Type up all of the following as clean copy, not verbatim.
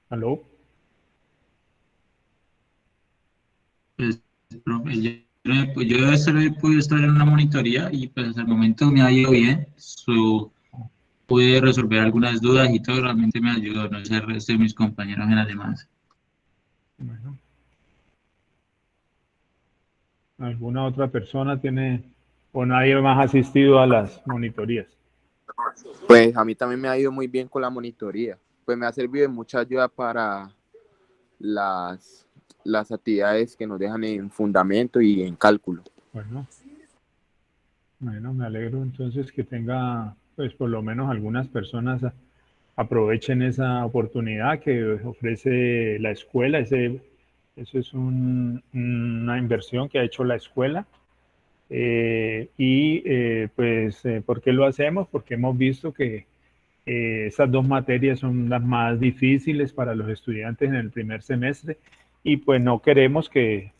¿Aló? Pues, profe, yo solo he podido estar en una monitoría y pues hasta el momento me ha ido bien. Pude resolver algunas dudas y todo realmente me ayudó. No sé el resto de mis compañeros en las demás. Bueno, ¿alguna otra persona tiene o nadie más ha asistido a las monitorías? Pues a mí también me ha ido muy bien con la monitoría. Pues me ha servido de mucha ayuda para las, las actividades que nos dejan en fundamento y en cálculo. Bueno, bueno, me alegro entonces que tenga, pues por lo menos algunas personas aprovechen esa oportunidad que ofrece la escuela. Eso es una inversión que ha hecho la escuela. ¿Por qué lo hacemos? Porque hemos visto que esas dos materias son las más difíciles para los estudiantes en el primer semestre y pues no queremos que,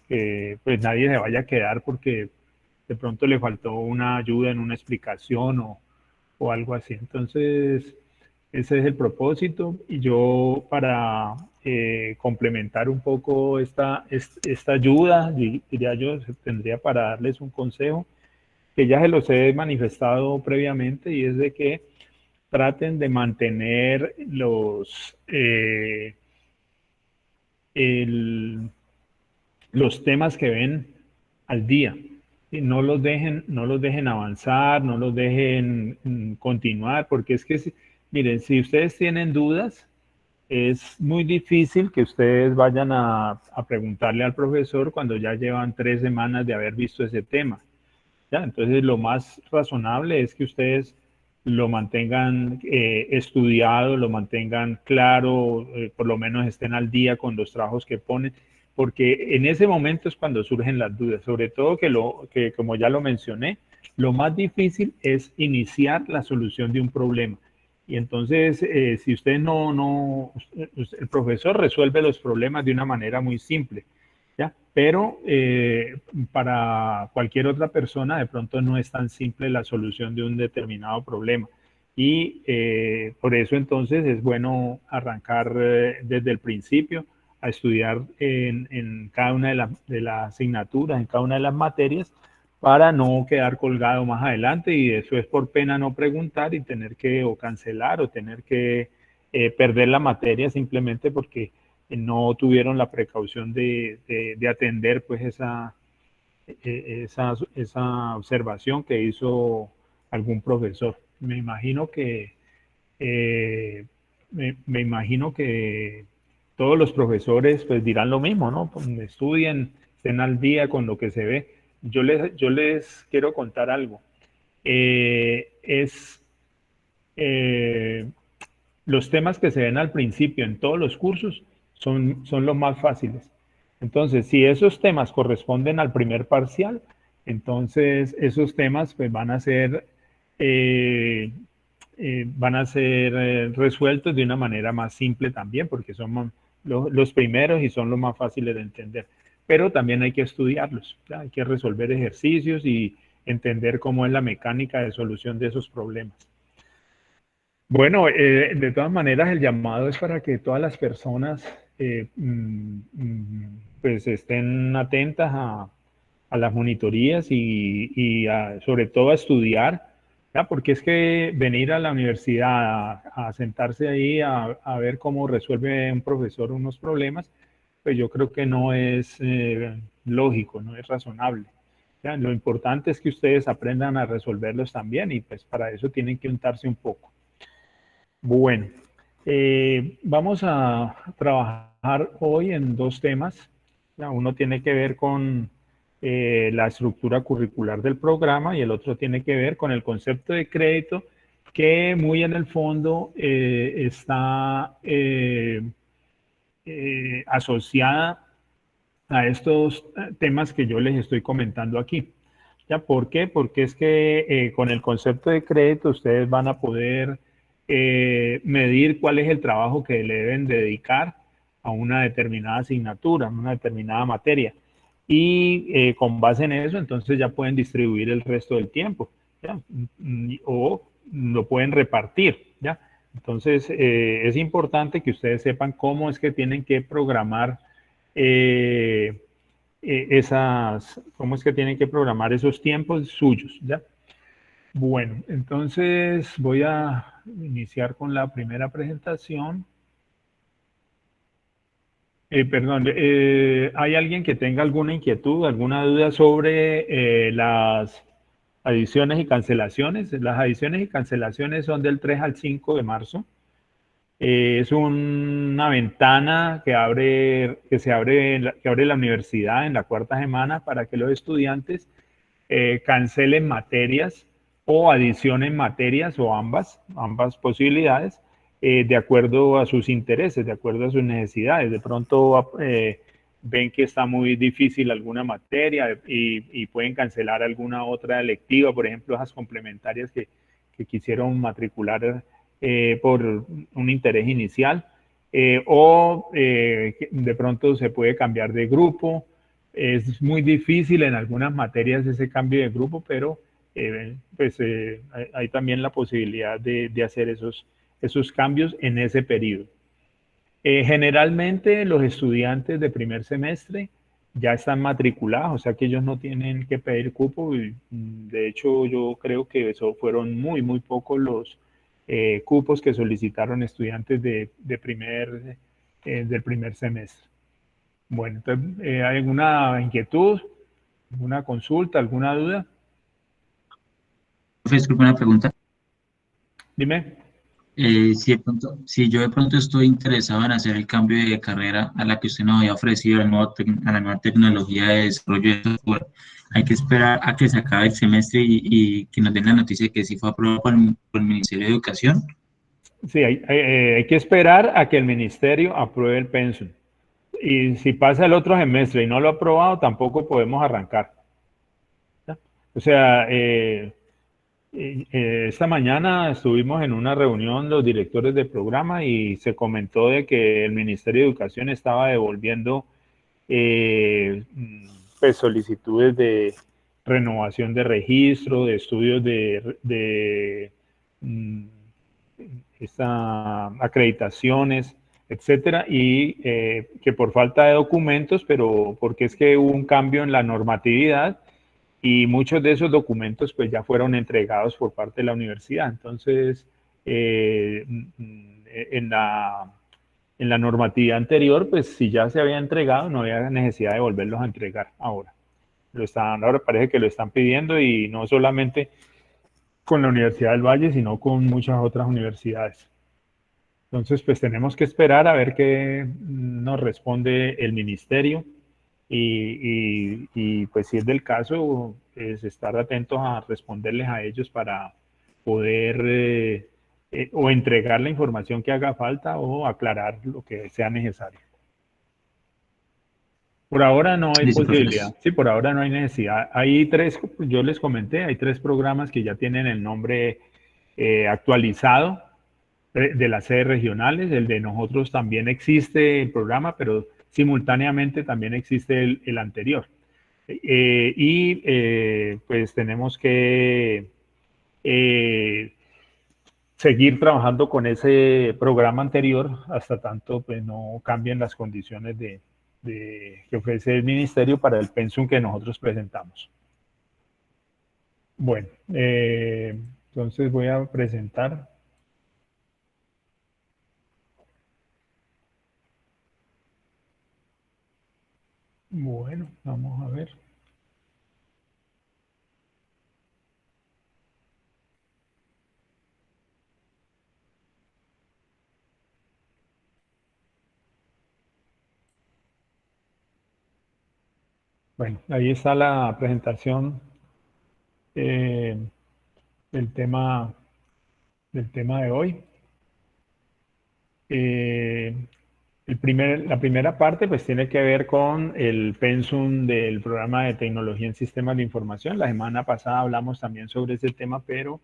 pues nadie se vaya a quedar porque de pronto le faltó una ayuda en una explicación o algo así. Entonces, ese es el propósito y yo para complementar un poco esta ayuda, diría yo, tendría para darles un consejo que ya se los he manifestado previamente y es de que traten de mantener el- los temas que ven al día. Y no los dejen avanzar, no los dejen continuar, porque es que, miren, si ustedes tienen dudas, es muy difícil que ustedes vayan a preguntarle al profesor cuando ya llevan 3 semanas de haber visto ese tema. ¿Ya? Entonces, lo más razonable es que ustedes lo mantengan estudiado, lo mantengan claro, por lo menos estén al día con los trabajos que ponen, porque en ese momento es cuando surgen las dudas, sobre todo que como ya lo mencioné, lo más difícil es iniciar la solución de un problema. Y entonces, si usted el profesor resuelve los problemas de una manera muy simple, ¿ya? Pero para cualquier otra persona de pronto no es tan simple la solución de un determinado problema. Y por eso entonces es bueno arrancar desde el principio a estudiar en cada una de las asignaturas, en cada una de las materias, para no quedar colgado más adelante y eso es por pena no preguntar y tener que o cancelar o tener que perder la materia simplemente porque no tuvieron la precaución de atender pues esa observación que hizo algún profesor. Eh, me imagino que todos los profesores pues dirán lo mismo, ¿no? Pues, estudien, estén al día con lo que se ve. Yo les quiero contar algo. Es eh, los temas que se ven al principio en todos los cursos son los más fáciles. Entonces, si esos temas corresponden al primer parcial, entonces esos temas pues, eh, van a ser resueltos de una manera más simple también, porque son los primeros y son los más fáciles de entender. Pero también hay que estudiarlos, ¿ya? Hay que resolver ejercicios y entender cómo es la mecánica de solución de esos problemas. Bueno, de todas maneras, el llamado es para que todas las personas pues estén atentas a las monitorías y sobre todo a estudiar, ¿ya? Porque es que venir a la universidad a sentarse ahí a ver cómo resuelve un profesor unos problemas, pues yo creo que no es lógico, no es razonable. ¿Ya? Lo importante es que ustedes aprendan a resolverlos también y pues para eso tienen que untarse un poco. Bueno, vamos a trabajar hoy en dos temas. Ya, uno tiene que ver con la estructura curricular del programa y el otro tiene que ver con el concepto de crédito que muy en el fondo está asociada a estos temas que yo les estoy comentando aquí. ¿Ya? ¿Por qué? Porque es que con el concepto de crédito ustedes van a poder medir cuál es el trabajo que le deben dedicar a una determinada asignatura, a una determinada materia. Y con base en eso, entonces ya pueden distribuir el resto del tiempo, ¿ya? O lo pueden repartir, ¿ya? Entonces, es importante que ustedes sepan cómo es que tienen que programar cómo es que tienen que programar esos tiempos suyos, ¿ya? Bueno, entonces voy a iniciar con la primera presentación. Perdón, ¿hay alguien que tenga alguna inquietud, alguna duda sobre las adiciones y cancelaciones? Las adiciones y cancelaciones son del 3 al 5 de marzo. Es una ventana que que abre la universidad en la cuarta semana para que los estudiantes cancelen materias o adicionen materias o ambas posibilidades de acuerdo a sus intereses, de acuerdo a sus necesidades. De pronto ven que está muy difícil alguna materia y pueden cancelar alguna otra electiva, por ejemplo, esas complementarias que quisieron matricular por un interés inicial, de pronto se puede cambiar de grupo. Es muy difícil en algunas materias ese cambio de grupo, pero hay también la posibilidad de hacer esos cambios en ese periodo. Generalmente los estudiantes de primer semestre ya están matriculados, o sea que ellos no tienen que pedir cupo. Y, de hecho, yo creo que eso fueron muy pocos los cupos que solicitaron estudiantes del primer semestre. Bueno, entonces, ¿hay alguna inquietud, alguna consulta, alguna duda? Profe, disculpe una pregunta. Dime. Si yo de pronto estoy interesado en hacer el cambio de carrera a la que usted nos había ofrecido, a la nueva tecnología de desarrollo de software, hay que esperar a que se acabe el semestre y que nos den la noticia de que sí fue aprobado por el Ministerio de Educación. Sí, hay que esperar a que el ministerio apruebe el pensum. Y si pasa el otro semestre y no lo ha aprobado, tampoco podemos arrancar. ¿Ya? O sea, esta mañana estuvimos en una reunión los directores del programa y se comentó de que el Ministerio de Educación estaba devolviendo pues solicitudes de renovación de registro, de estudios de acreditaciones, etcétera, y que por falta de documentos, pero porque es que hubo un cambio en la normatividad y muchos de esos documentos pues ya fueron entregados por parte de la universidad. Entonces, en la normatividad anterior, pues si ya se había entregado, no había necesidad de volverlos a entregar ahora. Ahora parece que lo están pidiendo y no solamente con la Universidad del Valle, sino con muchas otras universidades. Entonces, pues tenemos que esperar a ver qué nos responde el ministerio y pues si es del caso, es estar atentos a responderles a ellos para poder o entregar la información que haga falta o aclarar lo que sea necesario. Por ahora no hay posibilidad. Sí, por ahora no hay necesidad. Hay tres, yo les comenté, hay tres programas que ya tienen el nombre actualizado de las sedes regionales. El de nosotros también existe el programa, pero simultáneamente también existe el anterior. Pues tenemos que seguir trabajando con ese programa anterior hasta tanto pues no cambien las condiciones que ofrece el ministerio para el pensum que nosotros presentamos. Bueno, entonces voy a presentar. Bueno, vamos a ver. Bueno, ahí está la presentación del tema de hoy. La primera parte pues tiene que ver con el pensum del programa de tecnología en sistemas de información. La semana pasada hablamos también sobre ese tema, pero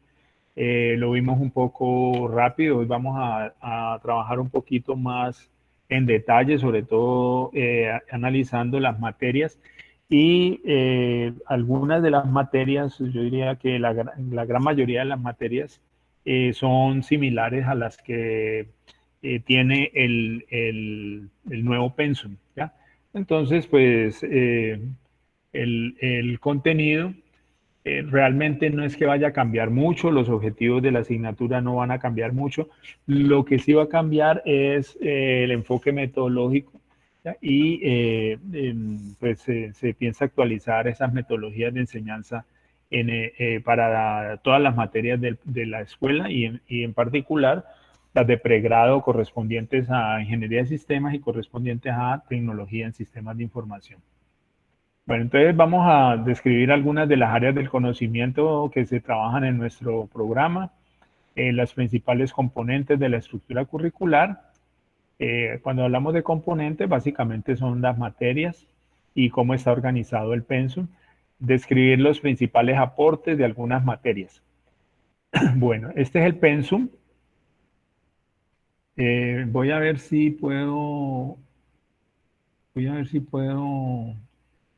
lo vimos un poco rápido. Hoy vamos a trabajar un poquito más en detalle, sobre todo analizando las materias y algunas de las materias, yo diría que la gran mayoría de las materias son similares a las que tiene el nuevo pensum, ¿ya? Entonces, pues el contenido realmente no es que vaya a cambiar mucho, los objetivos de la asignatura no van a cambiar mucho. Lo que sí va a cambiar es el enfoque metodológico, ¿ya? Y pues se piensa actualizar esas metodologías de enseñanza para todas las materias de la escuela y en particular las de pregrado correspondientes a ingeniería de sistemas y correspondientes a tecnología en sistemas de información. Bueno, entonces vamos a describir algunas de las áreas del conocimiento que se trabajan en nuestro programa, las principales componentes de la estructura curricular. Cuando hablamos de componentes, básicamente son las materias y cómo está organizado el pensum, describir los principales aportes de algunas materias. Bueno, este es el pensum. Voy a ver si puedo,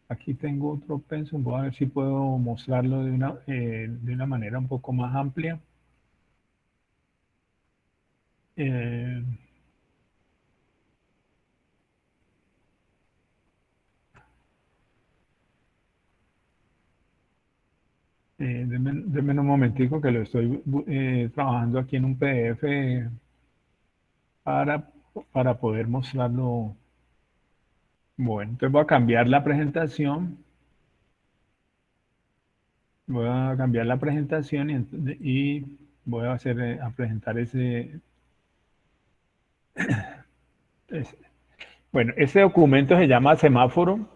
aquí tengo otro pensum, voy a ver si puedo mostrarlo de una manera un poco más amplia. Denme un momentico que lo estoy trabajando aquí en un PDF para, para poder mostrarlo. Bueno, entonces voy a cambiar la presentación. Voy a cambiar la presentación y voy a a presentar ese. Bueno, este documento se llama Semáforo,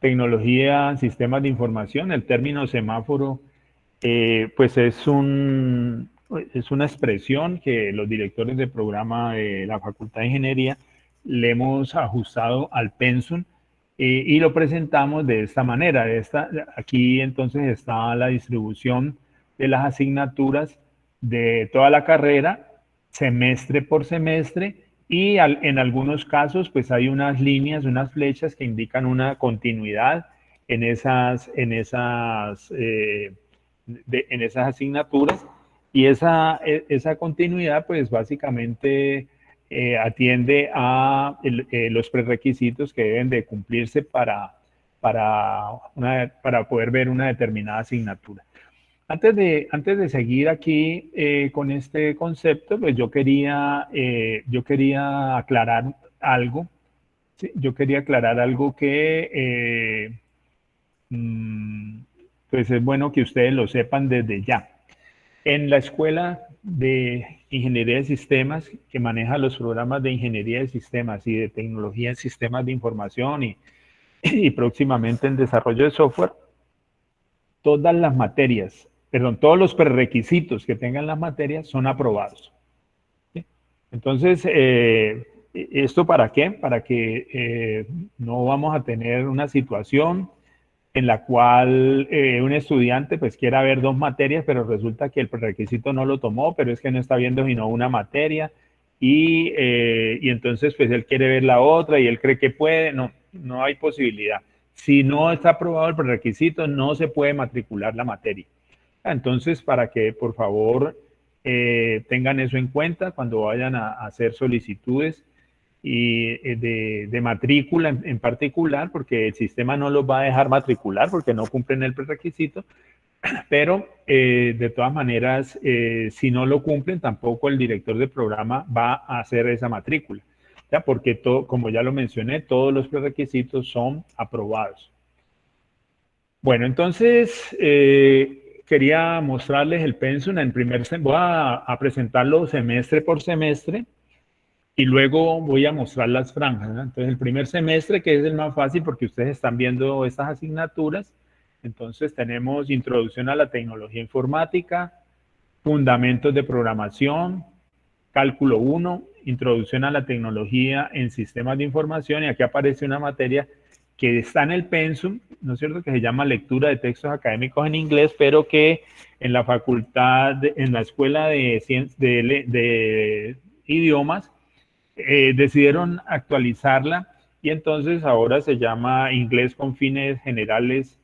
Tecnología, Sistemas de Información. El término semáforo, pues es una expresión que los directores de programa de la Facultad de Ingeniería le hemos ajustado al pensum y lo presentamos de esta manera. Aquí entonces está la distribución de las asignaturas de toda la carrera, semestre por semestre, y en algunos casos pues hay unas líneas, unas flechas que indican una continuidad en esas asignaturas, y esa continuidad pues básicamente atiende a los prerequisitos que deben de cumplirse para poder ver una determinada asignatura. Antes de seguir aquí con este concepto, pues yo quería aclarar algo. ¿Sí? Yo quería aclarar algo que pues es bueno que ustedes lo sepan desde ya. En la Escuela de Ingeniería de Sistemas, que maneja los programas de Ingeniería de Sistemas y de Tecnología en Sistemas de Información y próximamente en Desarrollo de Software, todas las materias, todos los prerequisitos que tengan las materias son aprobados. ¿Sí? Entonces, ¿esto para qué? Para que no vamos a tener una situación en la cual un estudiante pues quiera ver dos materias, pero resulta que el prerequisito no lo tomó, pero es que no está viendo sino una materia y entonces pues él quiere ver la otra y él cree que puede. No, no hay posibilidad. Si no está aprobado el prerequisito, no se puede matricular la materia. Entonces, para que por favor tengan eso en cuenta cuando vayan a hacer solicitudes y de matrícula en particular, porque el sistema no los va a dejar matricular porque no cumplen el prerequisito, pero de todas maneras, si no lo cumplen, tampoco el director del programa va a hacer esa matrícula, ¿ya? Porque como ya lo mencioné, todos los prerequisitos son aprobados. Bueno, entonces quería mostrarles el pensum. Voy a presentarlo semestre por semestre y luego voy a mostrar las franjas, ¿no? Entonces, el primer semestre, que es el más fácil porque ustedes están viendo estas asignaturas, entonces tenemos Introducción a la Tecnología Informática, Fundamentos de Programación, Cálculo 1, Introducción a la Tecnología en Sistemas de Información, y aquí aparece una materia que está en el pensum, ¿no es cierto?, que se llama Lectura de Textos Académicos en Inglés, pero que en la facultad, en la Escuela de Idiomas, decidieron actualizarla y entonces ahora se llama Inglés con Fines Generales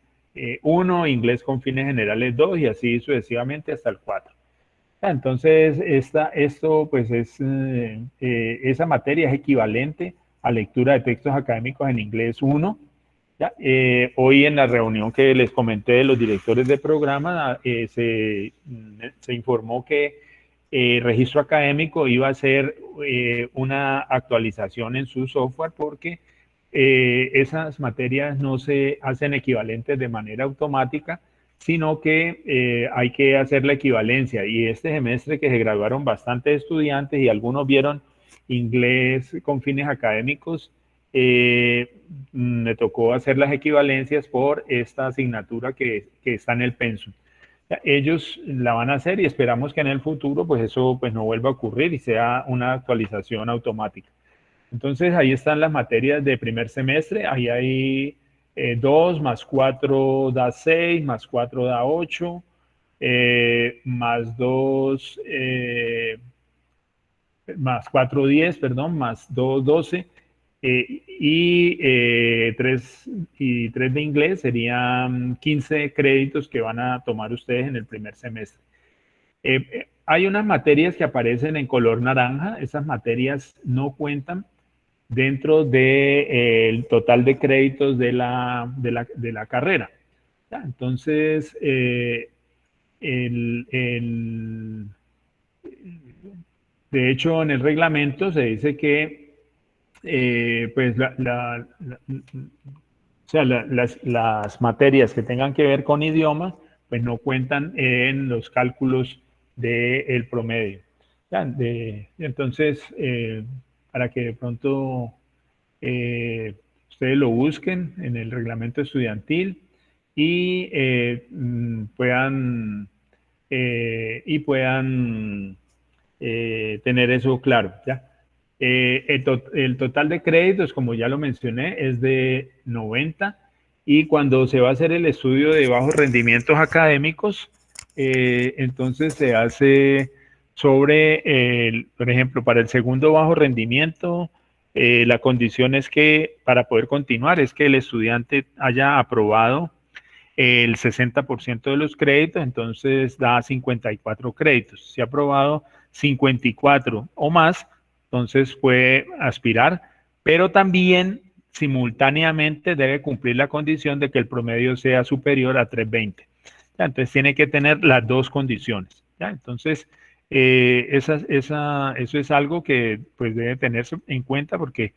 1, Inglés con Fines Generales 2 y así sucesivamente hasta el 4. Entonces, esto pues esa materia es equivalente a lectura de textos académicos en inglés 1. ¿Ya? Hoy en la reunión que les comenté de los directores de programa, se informó que registro académico iba a hacer una actualización en su software porque esas materias no se hacen equivalentes de manera automática, sino que hay que hacer la equivalencia. Y este semestre que se graduaron bastantes estudiantes y algunos vieron inglés con fines académicos, me tocó hacer las equivalencias por esta asignatura que está en el pensum. Ellos la van a hacer y esperamos que en el futuro pues eso pues no vuelva a ocurrir y sea una actualización automática. Entonces ahí están las materias de primer semestre, ahí hay 2 más 4 da 6, más 4 da 8, más 2, más 4 10, perdón, más 2 12, y 3 de inglés serían 15 créditos que van a tomar ustedes en el primer semestre. Hay unas materias que aparecen en color naranja, esas materias no cuentan dentro del total de créditos de la carrera. ¿Ya? Entonces, de hecho, en el reglamento se dice que pues o sea, las materias que tengan que ver con idiomas, pues no cuentan en los cálculos del promedio. ¿Ya? Entonces, para que de pronto ustedes lo busquen en el reglamento estudiantil y puedan tener eso claro, ¿ya? El total de créditos, como ya lo mencioné, es de 90 y cuando se va a hacer el estudio de bajos rendimientos académicos, entonces se hace sobre, por ejemplo, para el segundo bajo rendimiento, la condición es que para poder continuar es que el estudiante haya aprobado el 60% de los créditos, entonces da 54 créditos. Si ha aprobado 54 o más, entonces puede aspirar, pero también simultáneamente debe cumplir la condición de que el promedio sea superior a 320. ¿Ya? Entonces tiene que tener las dos condiciones. ¿Ya? Entonces, eso es algo que pues debe tenerse en cuenta porque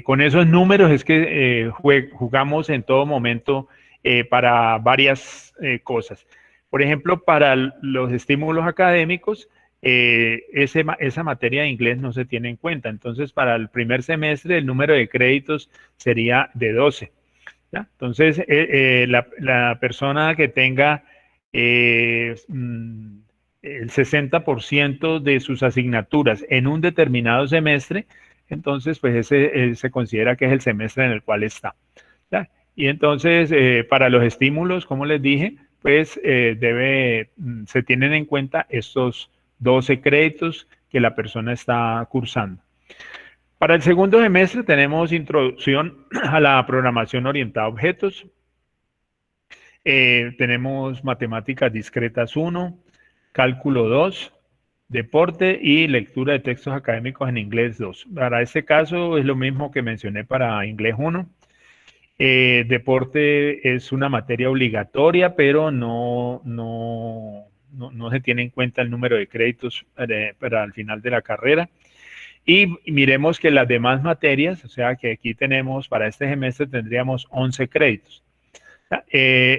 con esos números es que jugamos en todo momento para varias cosas. Por ejemplo, para los estímulos académicos, esa materia de inglés no se tiene en cuenta. Entonces, para el primer semestre, el número de créditos sería de 12. ¿Ya? Entonces, la persona que tenga el 60% de sus asignaturas en un determinado semestre, entonces, pues ese se considera que es el semestre en el cual está. ¿Ya? Y entonces, para los estímulos, como les dije, pues se tienen en cuenta estos 12 créditos que la persona está cursando. Para el segundo semestre tenemos introducción a la programación orientada a objetos. Tenemos matemáticas discretas 1, cálculo 2, deporte y lectura de textos académicos en inglés 2. Para este caso es lo mismo que mencioné para inglés 1. Deporte es una materia obligatoria, pero no se tiene en cuenta el número de créditos para el final de la carrera. Y miremos que las demás materias, o sea que aquí tenemos, para este semestre tendríamos 11 créditos.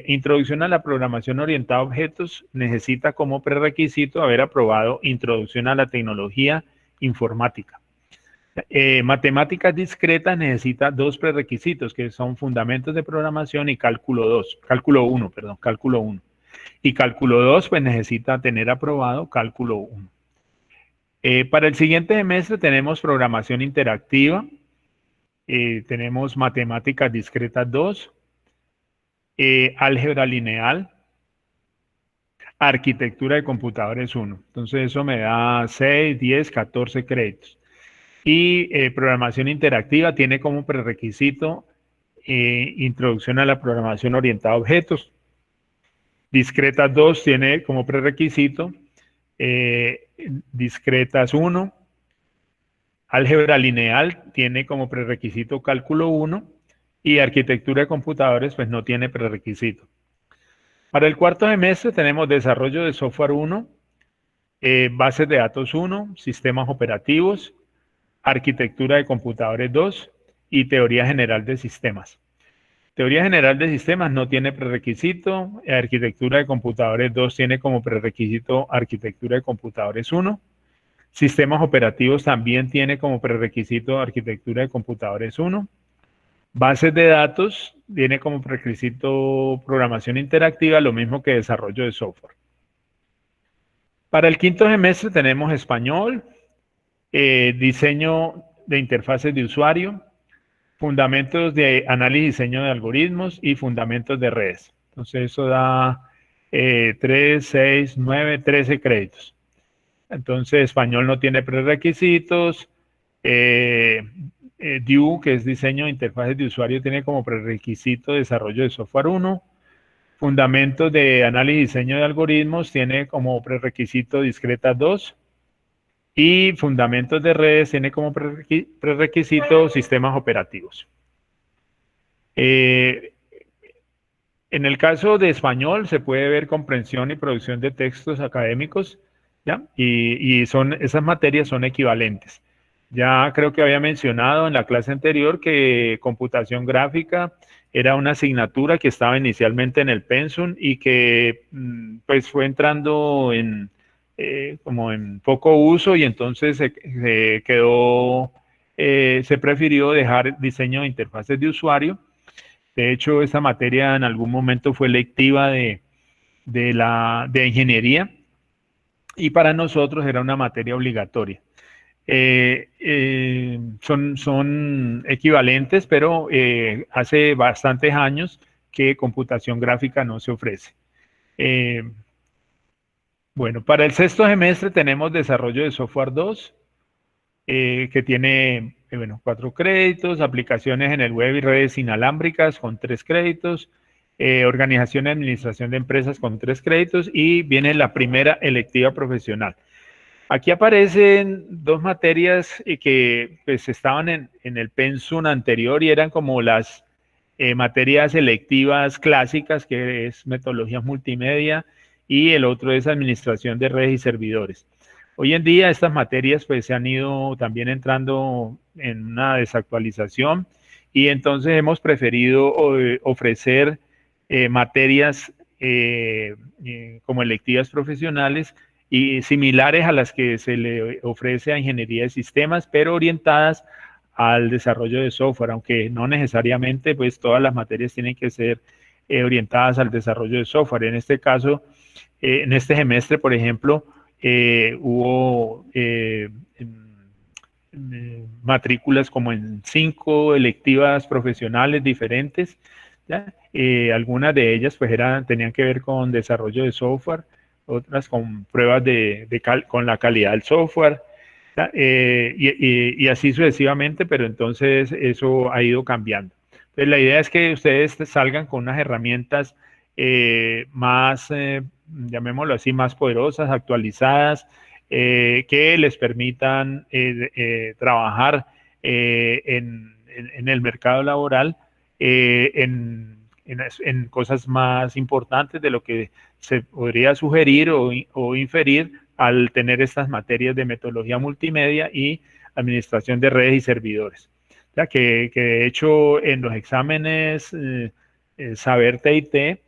Introducción a la programación orientada a objetos necesita como prerequisito haber aprobado Introducción a la tecnología informática. Matemáticas discretas necesita dos prerequisitos que son fundamentos de programación y cálculo 1. Y cálculo 2 pues necesita tener aprobado cálculo 1. Para el siguiente semestre tenemos programación interactiva, tenemos matemáticas discretas 2, álgebra lineal, arquitectura de computadores 1. Entonces eso me da 6, 10, 14 créditos. Y programación interactiva tiene como prerequisito introducción a la programación orientada a objetos. Discretas 2 tiene como prerequisito discretas 1, álgebra lineal tiene como prerequisito cálculo 1 y arquitectura de computadores pues no tiene prerequisito. Para el cuarto semestre tenemos desarrollo de software 1, bases de datos 1, sistemas operativos, arquitectura de computadores 2 y teoría general de sistemas. Teoría general de sistemas no tiene prerequisito, arquitectura de computadores 2 tiene como prerequisito arquitectura de computadores 1, sistemas operativos también tiene como prerequisito arquitectura de computadores 1, bases de datos tiene como prerequisito programación interactiva, lo mismo que desarrollo de software. Para el quinto semestre tenemos español, diseño de interfaces de usuario, fundamentos de análisis y diseño de algoritmos y fundamentos de redes. Entonces eso da 3, 6, 9, 13 créditos. Entonces español no tiene prerequisitos. DIU, que es diseño de interfaces de usuario, tiene como prerequisito desarrollo de software 1. Fundamentos de análisis y diseño de algoritmos tiene como prerequisito discretas 2. Y fundamentos de redes tiene como prerequisito sistemas operativos. En el caso de español se puede ver comprensión y producción de textos académicos, ¿ya? Y esas materias son equivalentes. Ya creo que había mencionado en la clase anterior que computación gráfica era una asignatura que estaba inicialmente en el pensum y que pues fue entrando como en poco uso y entonces se quedó, se prefirió dejar diseño de interfaces de usuario. De hecho, esta materia en algún momento fue lectiva de ingeniería y para nosotros era una materia obligatoria. Son equivalentes, pero hace bastantes años que computación gráfica no se ofrece. Bueno, para el sexto semestre tenemos desarrollo de software 2, que tiene 4 créditos, aplicaciones en el web y redes inalámbricas con 3 créditos, organización y administración de empresas con 3 créditos y viene la primera electiva profesional. Aquí aparecen 2 materias que pues, estaban en el pensum anterior y eran como las materias electivas clásicas, que es metodologías multimedia, y el otro es administración de redes y servidores. Hoy en día estas materias pues se han ido también entrando en una desactualización y entonces hemos preferido ofrecer materias como electivas profesionales y similares a las que se le ofrece a ingeniería de sistemas, pero orientadas al desarrollo de software, aunque no necesariamente pues todas las materias tienen que ser orientadas al desarrollo de software. En este caso, en este semestre, por ejemplo, hubo matrículas como en 5 electivas profesionales diferentes, ¿ya? Algunas de ellas pues tenían que ver con desarrollo de software, otras con pruebas con la calidad del software, y así sucesivamente, pero entonces eso ha ido cambiando. Entonces la idea es que ustedes salgan con unas herramientas más, llamémoslo así, más poderosas, actualizadas, que les permitan trabajar en el mercado laboral en cosas más importantes de lo que se podría sugerir o inferir al tener estas materias de metodología multimedia y administración de redes y servidores. Ya que de hecho en los exámenes Saber TIT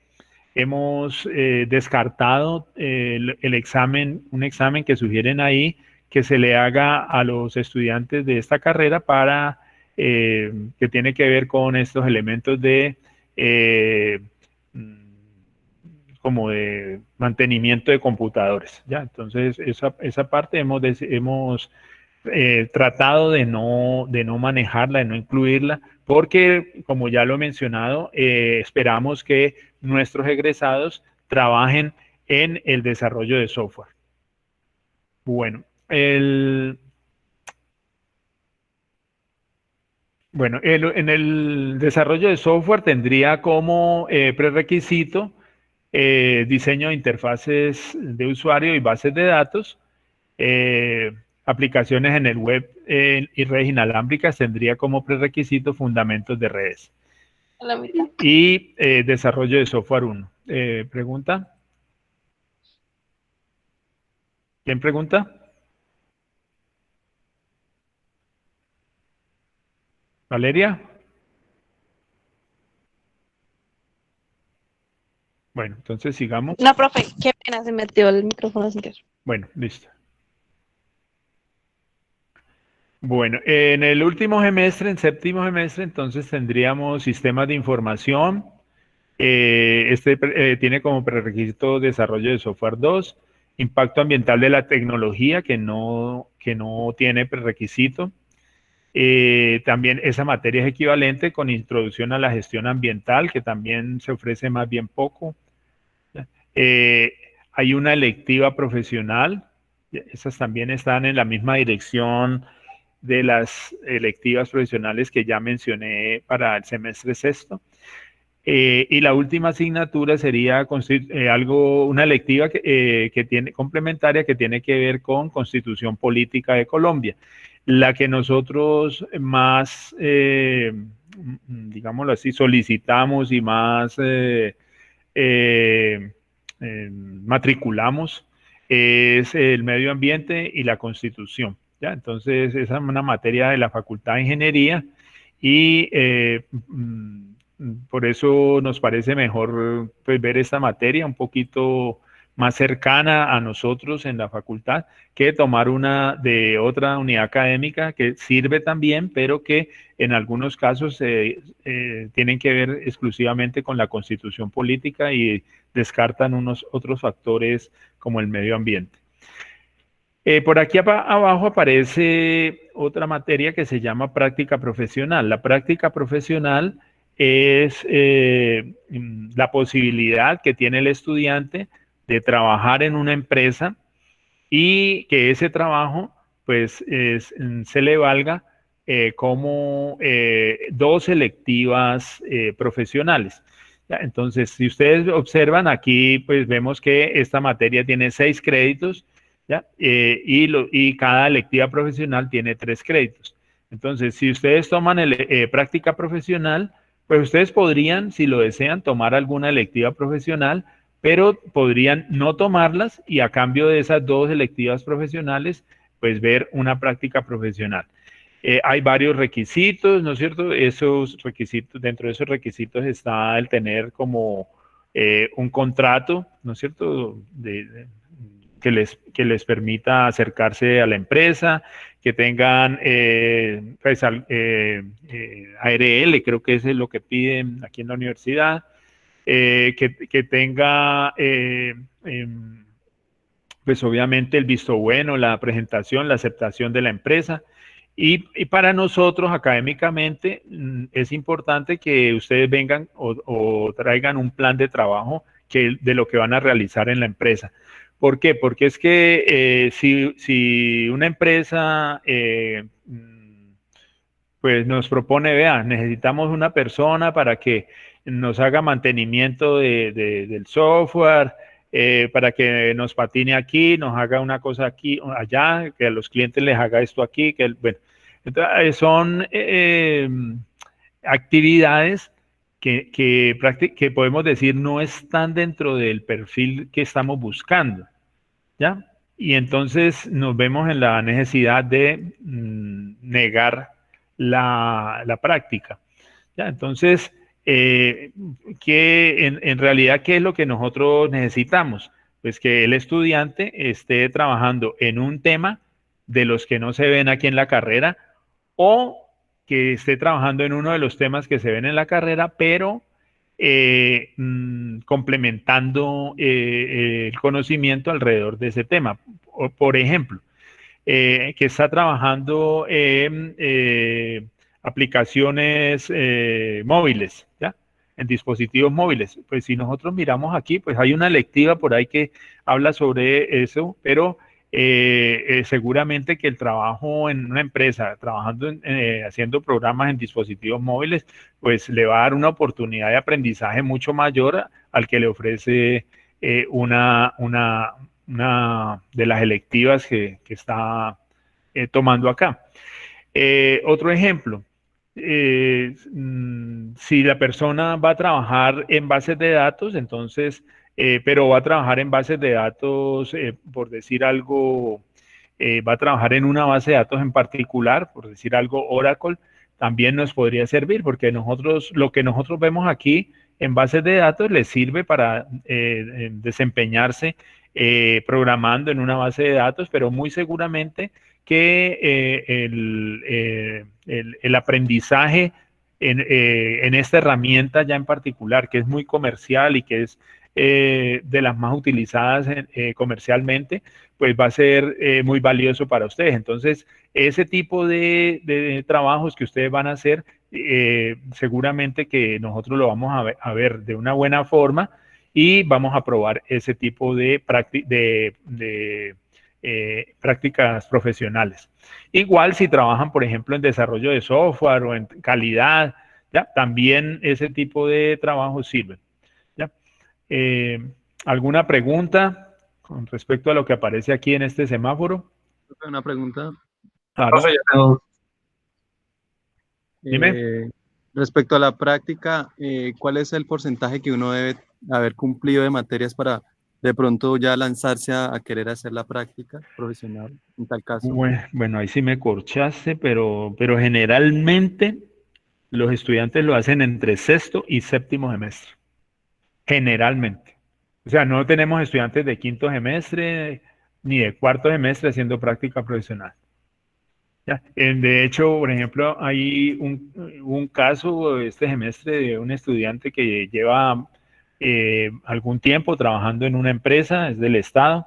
hemos descartado un examen que sugieren ahí que se le haga a los estudiantes de esta carrera para que tiene que ver con estos elementos de como de mantenimiento de computadores, ¿ya? Entonces, esa parte hemos tratado de no manejarla, de no incluirla, porque, como ya lo he mencionado, esperamos que nuestros egresados trabajen en el desarrollo de software. Bueno, en el desarrollo de software tendría como prerequisito diseño de interfaces de usuario y bases de datos, aplicaciones en el web y redes inalámbricas tendría como prerequisito fundamentos de redes. A la mitad. Y desarrollo de software 1. ¿Pregunta? ¿Quién pregunta? ¿Valeria? Bueno, entonces sigamos. No, profe, qué pena, se metió el micrófono sin querer. Bueno, listo. Bueno, en el último semestre, en séptimo semestre, entonces tendríamos sistemas de información. Tiene como prerequisito desarrollo de software 2, impacto ambiental de la tecnología, que no tiene prerequisito. También esa materia es equivalente con introducción a la gestión ambiental, que también se ofrece más bien poco. Hay una electiva profesional, esas también están en la misma dirección de las electivas profesionales que ya mencioné para el semestre sexto. Y la última asignatura sería una electiva que tiene complementaria que tiene que ver con Constitución Política de Colombia. La que nosotros más, digámoslo así, solicitamos y más matriculamos es el medio ambiente y la Constitución. ¿Ya? Entonces, esa es una materia de la Facultad de Ingeniería y por eso nos parece mejor pues, ver esta materia un poquito más cercana a nosotros en la facultad que tomar una de otra unidad académica que sirve también, pero que en algunos casos tienen que ver exclusivamente con la constitución política y descartan unos otros factores como el medio ambiente. Por aquí abajo aparece otra materia que se llama práctica profesional. La práctica profesional es la posibilidad que tiene el estudiante de trabajar en una empresa y que ese trabajo pues se le valga como 2 selectivas profesionales. ¿Ya? Entonces, si ustedes observan aquí, pues vemos que esta materia tiene 6 créditos, ¿ya? Y cada electiva profesional tiene 3 créditos. Entonces, si ustedes toman práctica profesional, pues ustedes podrían, si lo desean, tomar alguna electiva profesional, pero podrían no tomarlas y a cambio de esas 2 electivas profesionales, pues ver una práctica profesional. Hay varios requisitos, ¿no es cierto? Esos requisitos, dentro de esos requisitos está el tener como un contrato, ¿no es cierto? Que les permita acercarse a la empresa, que tengan pues, ARL, creo que eso es lo que piden aquí en la universidad, que tenga pues obviamente el visto bueno, la presentación, la aceptación de la empresa. Y para nosotros académicamente es importante que ustedes vengan o traigan un plan de trabajo de lo que van a realizar en la empresa. ¿Por qué? Porque es que si una empresa pues nos propone, vean, necesitamos una persona para que nos haga mantenimiento del software, para que nos patine aquí, nos haga una cosa aquí, allá, que a los clientes les haga esto aquí, bueno, entonces, son actividades que podemos decir no están dentro del perfil que estamos buscando, ¿ya? Y entonces nos vemos en la necesidad de negar la práctica, ¿ya? Entonces, en realidad, ¿qué es lo que nosotros necesitamos? Pues que el estudiante esté trabajando en un tema de los que no se ven aquí en la carrera o que esté trabajando en uno de los temas que se ven en la carrera, pero complementando el conocimiento alrededor de ese tema. Por ejemplo, que está trabajando en aplicaciones móviles, ¿ya? En dispositivos móviles. Pues si nosotros miramos aquí, pues hay una electiva por ahí que habla sobre eso, pero seguramente que el trabajo en una empresa, haciendo programas en dispositivos móviles, pues le va a dar una oportunidad de aprendizaje mucho mayor al que le ofrece una de las electivas que está tomando acá. Otro ejemplo, si la persona va a trabajar en bases de datos, entonces, pero va a trabajar en bases de datos, por decir algo, va a trabajar en una base de datos en particular, por decir algo, Oracle, también nos podría servir, porque lo que nosotros vemos aquí en bases de datos les sirve para desempeñarse programando en una base de datos, pero muy seguramente que el aprendizaje en esta herramienta ya en particular, que es muy comercial y que es de las más utilizadas comercialmente, pues va a ser muy valioso para ustedes. Entonces, ese tipo de trabajos que ustedes van a hacer, seguramente que nosotros lo vamos a ver de una buena forma y vamos a probar ese tipo de prácticas profesionales. Igual si trabajan, por ejemplo, en desarrollo de software o en calidad, ¿ya? También ese tipo de trabajo sirve. ¿Ya? ¿Alguna pregunta con respecto a lo que aparece aquí en este semáforo? Una pregunta. Claro. Dime. Respecto a la práctica, ¿cuál es el porcentaje que uno debe haber cumplido de materias para de pronto ya lanzarse a querer hacer la práctica profesional en tal caso? Bueno, ahí sí me corchaste, pero generalmente los estudiantes lo hacen entre sexto y séptimo semestre. Generalmente. O sea, no tenemos estudiantes de quinto semestre ni de cuarto semestre haciendo práctica profesional. ¿Ya? De hecho, por ejemplo, hay un caso este semestre de un estudiante que lleva algún tiempo trabajando en una empresa, es del Estado,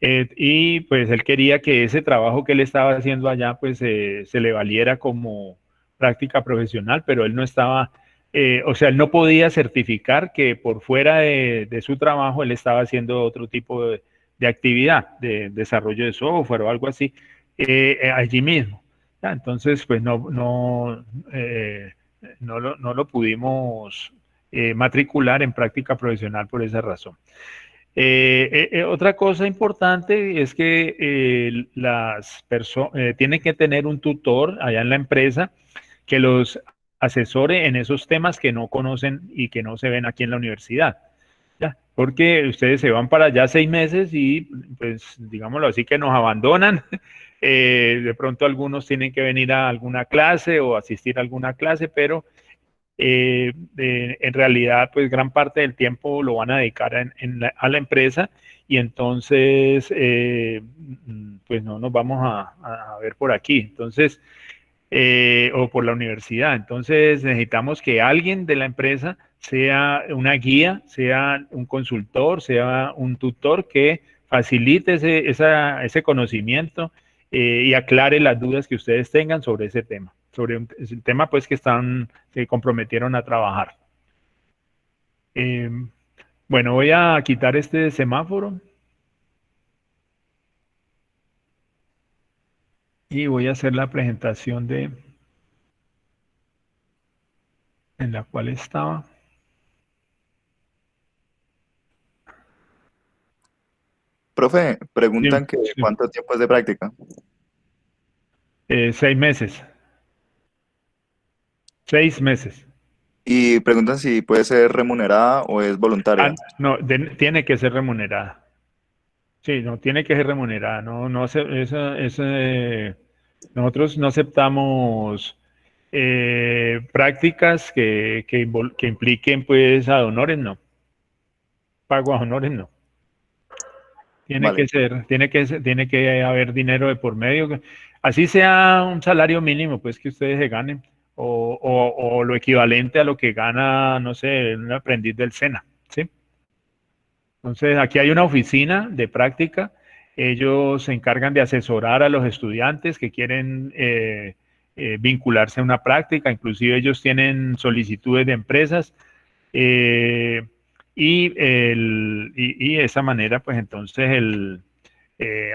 y pues él quería que ese trabajo que él estaba haciendo allá pues se le valiera como práctica profesional, pero él no estaba, o sea, él no podía certificar que por fuera de su trabajo él estaba haciendo otro tipo de actividad, de desarrollo de software o algo así, allí mismo. ¿Ya? Entonces, pues no lo pudimos matricular en práctica profesional por esa razón. Otra cosa importante es que las personas tienen que tener un tutor allá en la empresa que los asesore en esos temas que no conocen y que no se ven aquí en la universidad. ¿Ya? Porque ustedes se van para allá 6 meses y, pues, digámoslo así, que nos abandonan. De pronto algunos tienen que venir a alguna clase o asistir a alguna clase, pero en realidad, pues gran parte del tiempo lo van a dedicar a la empresa y entonces, pues no nos vamos a ver por aquí. Entonces, o por la universidad. Entonces necesitamos que alguien de la empresa sea una guía, sea un consultor, sea un tutor que facilite ese conocimiento y aclare las dudas que ustedes tengan sobre ese tema, sobre el tema pues que se comprometieron a trabajar. Bueno, voy a quitar este semáforo. Y voy a hacer la presentación en la cual estaba. Profe, preguntan que Sí. cuánto tiempo es de práctica. 6 meses. 6 meses. Y preguntan si puede ser remunerada o es voluntaria. No, tiene que ser remunerada. Sí, no, tiene que ser remunerada. Nosotros no aceptamos prácticas que impliquen pues ad honores, no. Pago a honores, no. Tiene Vale. tiene que haber dinero de por medio. Así sea un salario mínimo, pues que ustedes se ganen. O lo equivalente a lo que gana, no sé, un aprendiz del SENA, ¿sí? Entonces, aquí hay una oficina de práctica. Ellos se encargan de asesorar a los estudiantes que quieren vincularse a una práctica. Inclusive ellos tienen solicitudes de empresas. Y de esa manera, pues entonces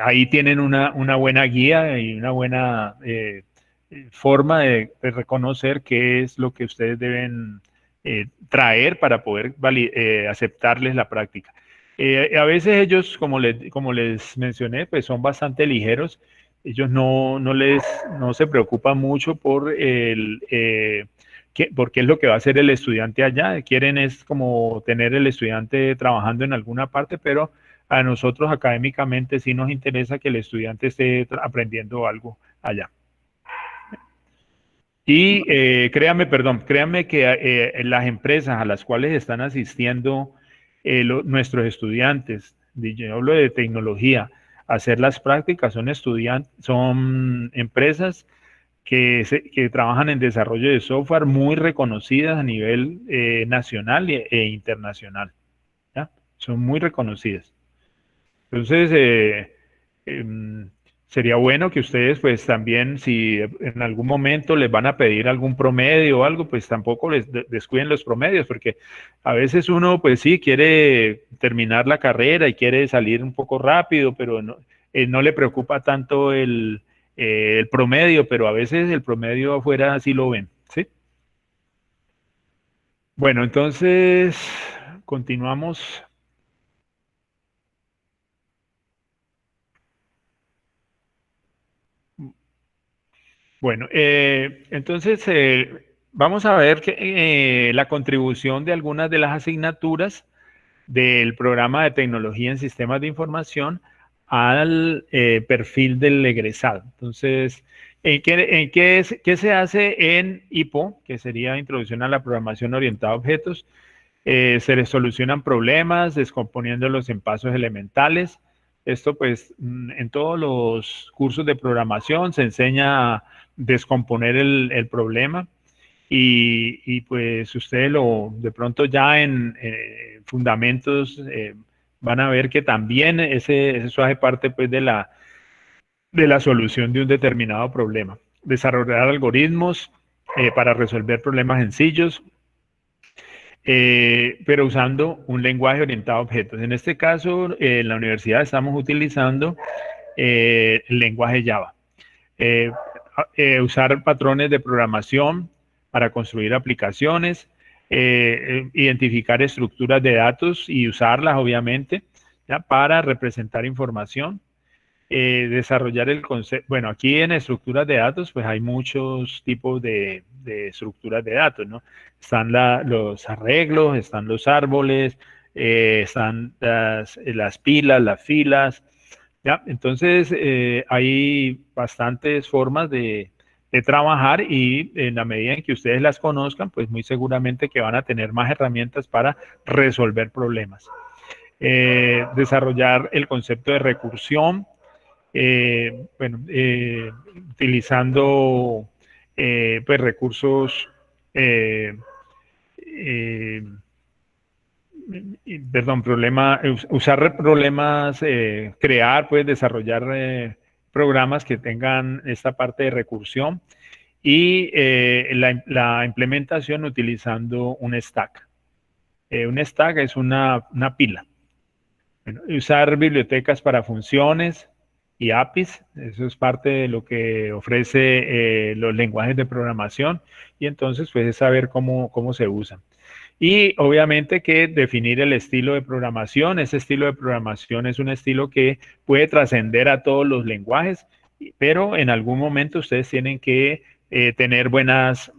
Ahí tienen una buena guía y una buena forma de reconocer qué es lo que ustedes deben traer para poder aceptarles la práctica. A veces ellos, como les mencioné, pues son bastante ligeros. Ellos no se preocupan mucho por por qué es lo que va a hacer el estudiante allá. Quieren es como tener el estudiante trabajando en alguna parte, pero a nosotros académicamente sí nos interesa que el estudiante esté aprendiendo algo allá. Y créanme que las empresas a las cuales están asistiendo nuestros estudiantes, yo hablo de tecnología, a hacer las prácticas, son empresas que trabajan en desarrollo de software muy reconocidas a nivel nacional e internacional. ¿Ya? Son muy reconocidas. Entonces, sería bueno que ustedes, pues también, si en algún momento les van a pedir algún promedio o algo, pues tampoco les descuiden los promedios, porque a veces uno, pues sí, quiere terminar la carrera y quiere salir un poco rápido, pero no le preocupa tanto el promedio, pero a veces el promedio afuera sí lo ven, ¿sí? Bueno, entonces, continuamos. Bueno, entonces vamos a ver la contribución de algunas de las asignaturas del programa de tecnología en sistemas de información al perfil del egresado. Entonces, ¿qué se hace en IPO, que sería Introducción a la Programación Orientada a Objetos? Se les solucionan problemas descomponiéndolos en pasos elementales. Esto pues en todos los cursos de programación se enseña a descomponer el problema y pues ustedes de pronto ya en fundamentos van a ver que también eso hace parte pues de la solución de un determinado problema. Desarrollar algoritmos para resolver problemas sencillos, pero usando un lenguaje orientado a objetos. En este caso, en la universidad estamos utilizando el lenguaje Java. Usar patrones de programación para construir aplicaciones, identificar estructuras de datos y usarlas, obviamente, ¿ya? Para representar información. Desarrollar el concepto. Bueno, aquí en estructuras de datos, pues hay muchos tipos de estructuras de datos, ¿no? Están los arreglos, están los árboles, están las pilas, las filas, ¿ya? Entonces, hay bastantes formas de trabajar y en la medida en que ustedes las conozcan, pues muy seguramente que van a tener más herramientas para resolver problemas. Desarrollar el concepto de recursión, utilizando pues recursos, usar problemas, crear, desarrollar programas que tengan esta parte de recursión y la implementación utilizando un stack. Un stack es una pila. Bueno, usar bibliotecas para funciones y APIs, eso es parte de lo que ofrece los lenguajes de programación y entonces pues es saber cómo se usan. Y obviamente que definir el estilo de programación, ese estilo de programación es un estilo que puede trascender a todos los lenguajes, pero en algún momento ustedes tienen que tener buenas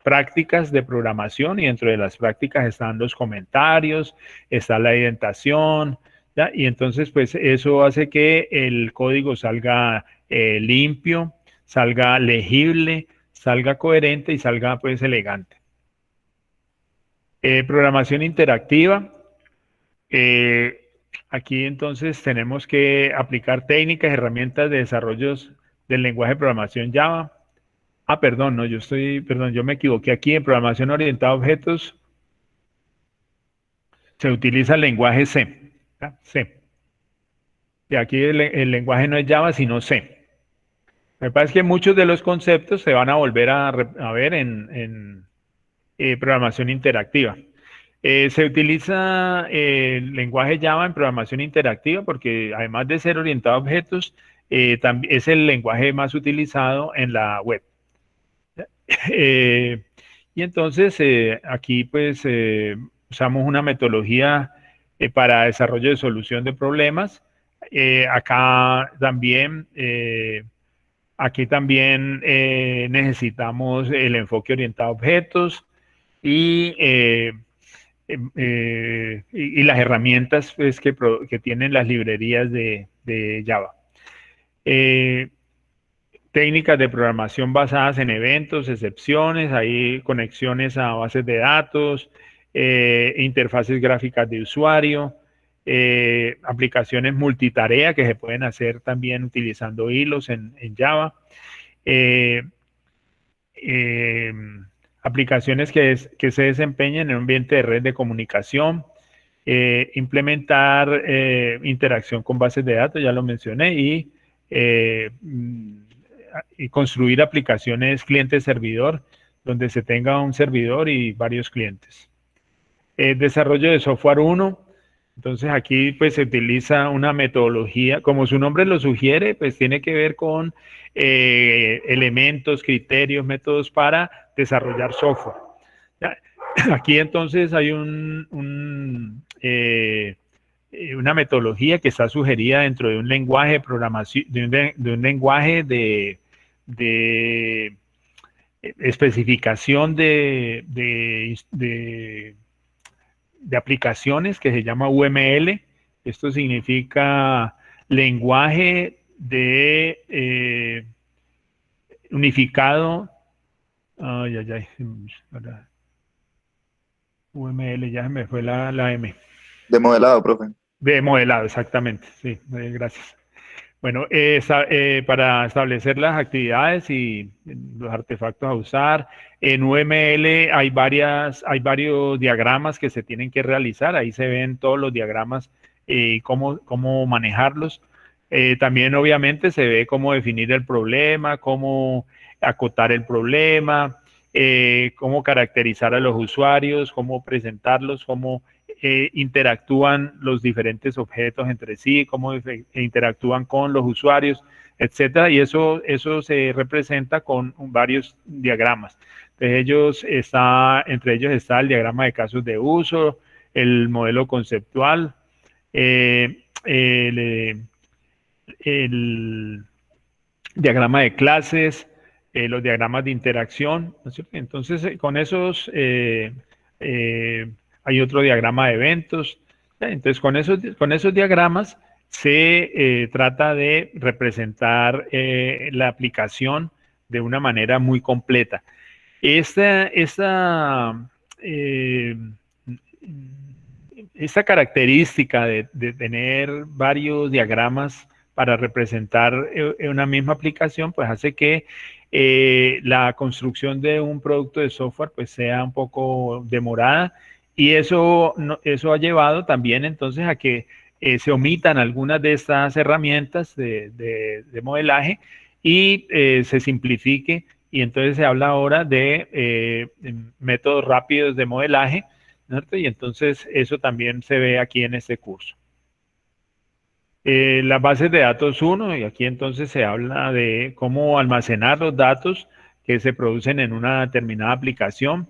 prácticas de programación y dentro de las prácticas están los comentarios, está la indentación, ¿ya? Y entonces pues eso hace que el código salga limpio, salga legible, salga coherente y salga pues elegante. Programación interactiva. Aquí entonces tenemos que aplicar técnicas, herramientas de desarrollos del lenguaje de programación Java. Perdón, no, yo me equivoqué. Aquí en programación orientada a objetos se utiliza el lenguaje C. ¿Ya? C. Y aquí el lenguaje no es Java, sino C. Me parece que muchos de los conceptos se van a volver a ver en programación interactiva. Se utiliza el lenguaje Java en programación interactiva porque además de ser orientado a objetos, es el lenguaje más utilizado en la web. Y entonces aquí pues usamos una metodología para desarrollo de solución de problemas. Acá también, necesitamos el enfoque orientado a objetos y las herramientas pues, que tienen las librerías de Java. Técnicas de programación basadas en eventos, excepciones, hay conexiones a bases de datos, interfaces gráficas de usuario, aplicaciones multitarea que se pueden hacer también utilizando hilos en Java. Aplicaciones que se desempeñan en un ambiente de red de comunicación, implementar interacción con bases de datos, ya lo mencioné, y construir aplicaciones cliente-servidor, donde se tenga un servidor y varios clientes. Desarrollo de software 1. Entonces aquí pues se utiliza una metodología, como su nombre lo sugiere, pues tiene que ver con elementos, criterios, métodos para desarrollar software. Aquí entonces hay una metodología que está sugerida dentro de un lenguaje de programación, de un lenguaje de especificación de aplicaciones que se llama UML. Esto significa lenguaje de unificado. UML, ya se me fue la M. De modelado, profe. De modelado, exactamente. Sí, gracias. Bueno, para establecer las actividades y los artefactos a usar, en UML hay varios diagramas que se tienen que realizar. Ahí se ven todos los diagramas y cómo manejarlos. También, obviamente, se ve cómo definir el problema, cómo acotar el problema, cómo caracterizar a los usuarios, cómo presentarlos, cómo interactúan los diferentes objetos entre sí, cómo interactúan con los usuarios, etcétera, y eso se representa con varios diagramas. Entre ellos está el diagrama de casos de uso, el modelo conceptual, el diagrama de clases, los diagramas de interacción, ¿no es cierto? Entonces, con esos hay otro diagrama de eventos. Entonces, con esos diagramas se trata de representar la aplicación de una manera muy completa. Esta característica de tener varios diagramas para representar una misma aplicación, pues hace que la construcción de un producto de software pues sea un poco demorada, y eso ha llevado también entonces a que se omitan algunas de estas herramientas de modelaje y se simplifique, y entonces se habla ahora de métodos rápidos de modelaje, ¿cierto? Y entonces eso también se ve aquí en este curso. Las bases de datos 1, y aquí entonces se habla de cómo almacenar los datos que se producen en una determinada aplicación.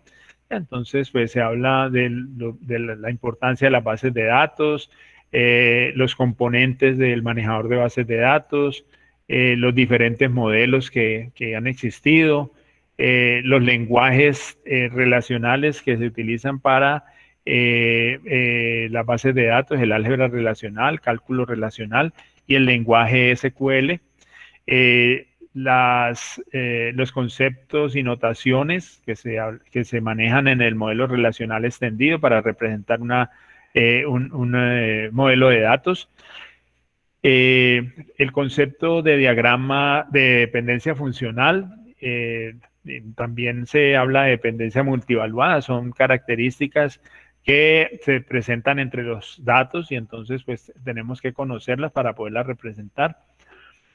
Entonces, pues se habla de la importancia de las bases de datos, los componentes del manejador de bases de datos, los diferentes modelos que han existido, los lenguajes relacionales que se utilizan para las bases de datos, el álgebra relacional, cálculo relacional y el lenguaje SQL, los conceptos y notaciones que se manejan en el modelo relacional extendido para representar un modelo de datos. El concepto de diagrama de dependencia funcional, también se habla de dependencia multivaluada, son características que se presentan entre los datos y entonces pues tenemos que conocerlas para poderlas representar.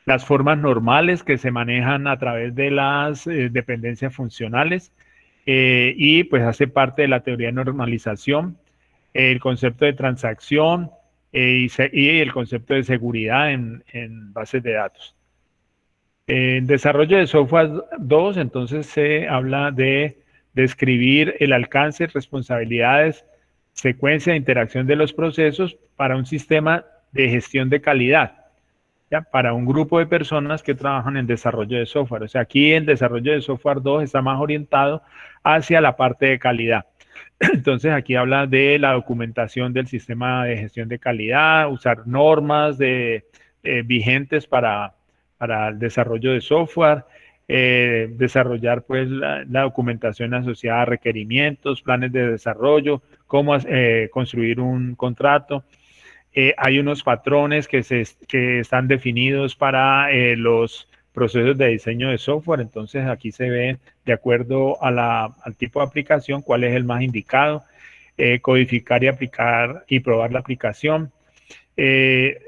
Las formas normales que se manejan a través de las dependencias funcionales, y pues hace parte de la teoría de normalización, el concepto de transacción y el concepto de seguridad en bases de datos. En desarrollo de software 2, entonces se habla de describir el alcance, responsabilidades, secuencia de interacción de los procesos para un sistema de gestión de calidad, ¿ya? Para un grupo de personas que trabajan en desarrollo de software. O sea, aquí el desarrollo de software 2 está más orientado hacia la parte de calidad. Entonces, aquí habla de la documentación del sistema de gestión de calidad, usar normas vigentes para el desarrollo de software, desarrollar pues la documentación asociada a requerimientos, planes de desarrollo, cómo construir un contrato. Hay unos patrones que están definidos para los procesos de diseño de software, entonces aquí se ve de acuerdo al tipo de aplicación cuál es el más indicado, codificar y aplicar y probar la aplicación,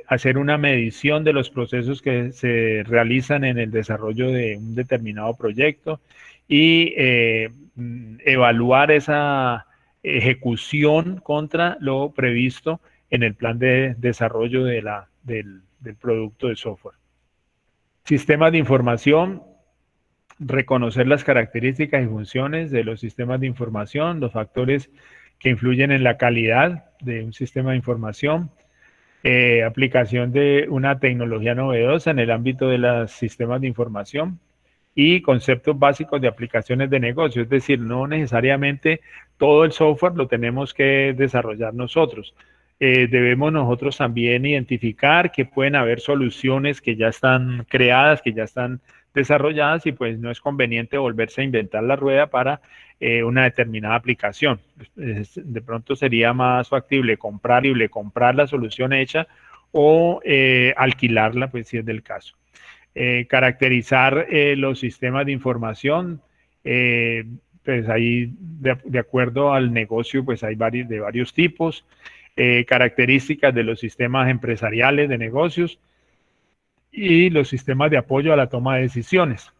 hacer una medición de los procesos que se realizan en el desarrollo de un determinado proyecto y evaluar esa ejecución contra lo previsto en el plan de desarrollo del producto de software. Sistemas de información, reconocer las características y funciones de los sistemas de información, los factores que influyen en la calidad de un sistema de información, aplicación de una tecnología novedosa en el ámbito de los sistemas de información y conceptos básicos de aplicaciones de negocio, es decir, no necesariamente todo el software lo tenemos que desarrollar nosotros. Debemos nosotros también identificar que pueden haber soluciones que ya están creadas, que ya están desarrolladas y pues no es conveniente volverse a inventar la rueda para una determinada aplicación. De pronto sería más factible comprar la solución hecha o alquilarla, pues si es del caso. Caracterizar los sistemas de información, pues ahí de acuerdo al negocio, pues hay varios tipos. Características de los sistemas empresariales de negocios y los sistemas de apoyo a la toma de decisiones.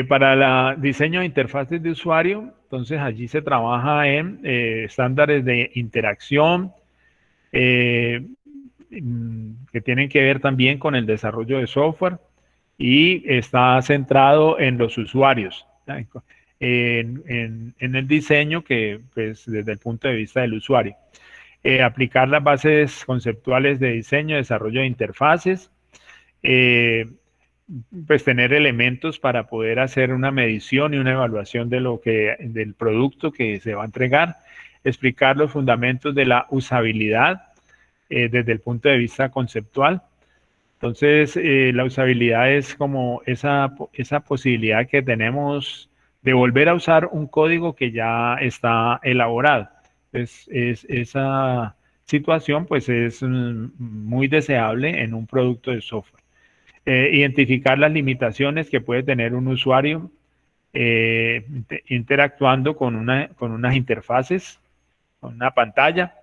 Para el diseño de interfaces de usuario, entonces allí se trabaja en estándares de interacción que tienen que ver también con el desarrollo de software y está centrado en los usuarios, en el diseño que pues desde el punto de vista del usuario. Aplicar las bases conceptuales de diseño, desarrollo de interfaces, pues tener elementos para poder hacer una medición y una evaluación del producto que se va a entregar, explicar los fundamentos de la usabilidad desde el punto de vista conceptual. Entonces, la usabilidad es como esa posibilidad que tenemos de volver a usar un código que ya está elaborado. Esa situación pues es muy deseable en un producto de software. Identificar las limitaciones que puede tener un usuario interactuando con unas interfaces, con una pantalla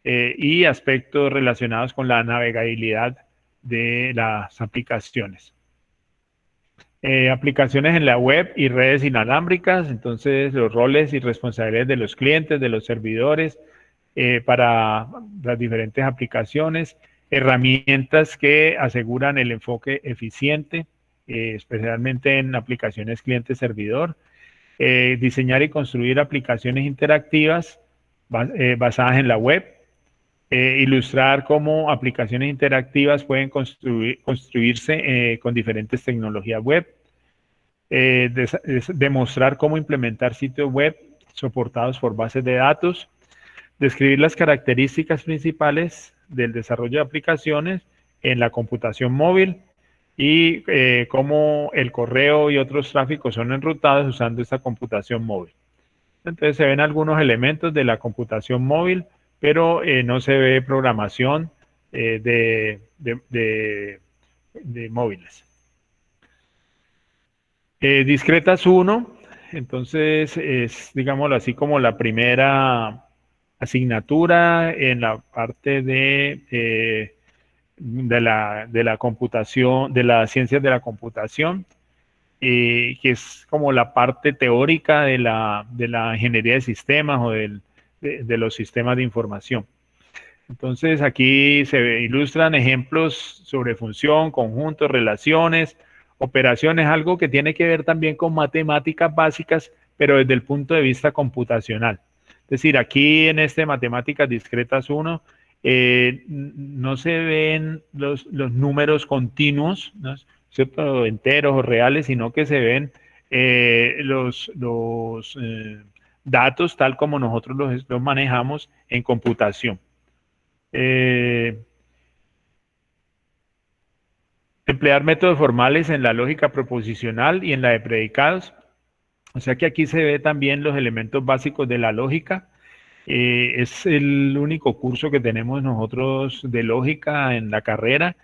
y aspectos relacionados con la navegabilidad de las aplicaciones. Aplicaciones en la web y redes inalámbricas, entonces los roles y responsabilidades de los clientes, de los servidores para las diferentes aplicaciones, herramientas que aseguran el enfoque eficiente, especialmente en aplicaciones cliente-servidor, diseñar y construir aplicaciones interactivas basadas en la web, ilustrar cómo aplicaciones interactivas pueden construirse con diferentes tecnologías web, demostrar cómo implementar sitios web soportados por bases de datos, describir las características principales del desarrollo de aplicaciones en la computación móvil y cómo el correo y otros tráficos son enrutados usando esta computación móvil. Entonces se ven algunos elementos de la computación móvil, pero no se ve programación de móviles. Discretas 1, entonces es, digámoslo así, como la primera asignatura en la parte de la computación, de las ciencias de la computación. que es como la parte teórica de la ingeniería de sistemas o de los sistemas de información. Entonces aquí se ilustran ejemplos sobre función, conjuntos, relaciones, operaciones, algo que tiene que ver también con matemáticas básicas, pero desde el punto de vista computacional. Es decir, aquí en este Matemáticas Discretas 1 no se ven los números continuos, ¿no? ¿Cierto? Enteros o reales, sino que se ven los datos tal como nosotros los manejamos en computación. Emplear métodos formales en la lógica proposicional y en la de predicados. O sea que aquí se ve también los elementos básicos de la lógica. Es el único curso que tenemos nosotros de lógica en la carrera.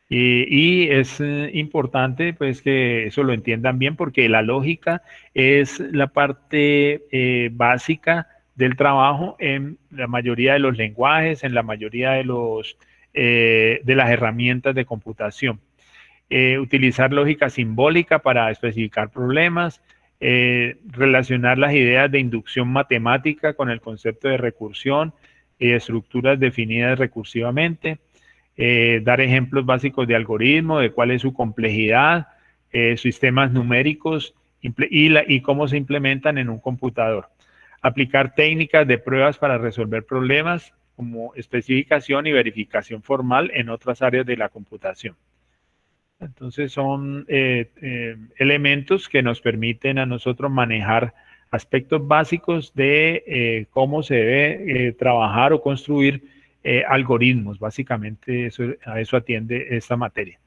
Y es importante pues que eso lo entiendan bien, porque la lógica es la parte básica del trabajo en la mayoría de los lenguajes, en la mayoría de las herramientas de computación. Utilizar lógica simbólica para especificar problemas, relacionar las ideas de inducción matemática con el concepto de recursión y estructuras definidas recursivamente, dar ejemplos básicos de algoritmo, de cuál es su complejidad, sistemas numéricos y cómo se implementan en un computador. Aplicar técnicas de pruebas para resolver problemas como especificación y verificación formal en otras áreas de la computación. Entonces son elementos que nos permiten a nosotros manejar aspectos básicos de cómo se debe trabajar o construir algoritmos. Básicamente a eso atiende esta materia.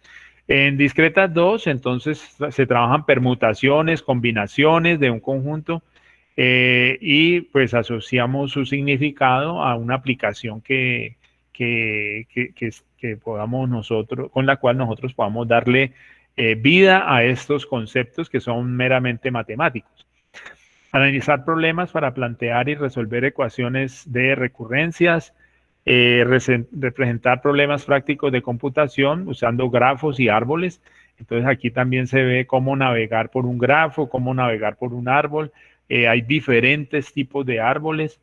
En Discretas 2, entonces se trabajan permutaciones, combinaciones de un conjunto y pues asociamos su significado a una aplicación que podamos nosotros, con la cual nosotros podamos darle vida a estos conceptos que son meramente matemáticos. Analizar problemas para plantear y resolver ecuaciones de recurrencias, representar problemas prácticos de computación usando grafos y árboles. Entonces aquí también se ve cómo navegar por un grafo, cómo navegar por un árbol. Hay diferentes tipos de árboles.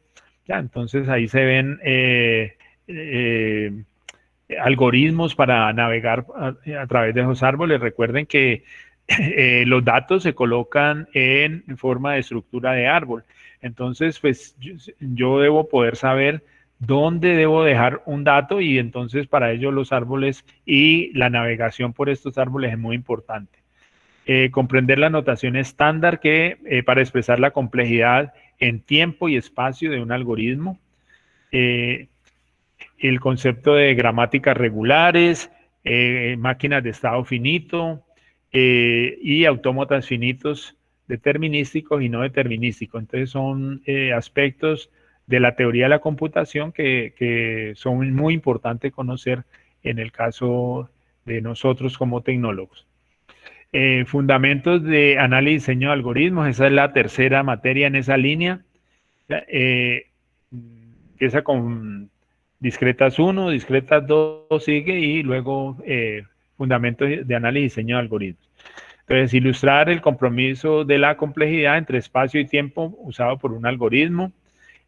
Ya, entonces ahí se ven algoritmos para navegar a través de esos árboles. Recuerden que los datos se colocan en forma de estructura de árbol. Entonces, pues yo debo poder saber dónde debo dejar un dato, y entonces para ello los árboles y la navegación por estos árboles es muy importante. Comprender la notación estándar para expresar la complejidad en tiempo y espacio de un algoritmo. El concepto de gramáticas regulares, máquinas de estado finito y autómatas finitos determinísticos y no determinísticos. Entonces son aspectos de la teoría de la computación que son muy importantes conocer en el caso de nosotros como tecnólogos. Fundamentos de análisis y diseño de algoritmos, esa es la tercera materia en esa línea. Empieza con Discretas 1, Discretas 2 sigue, y luego fundamentos de análisis y diseño de algoritmos. Entonces, ilustrar el compromiso de la complejidad entre espacio y tiempo usado por un algoritmo.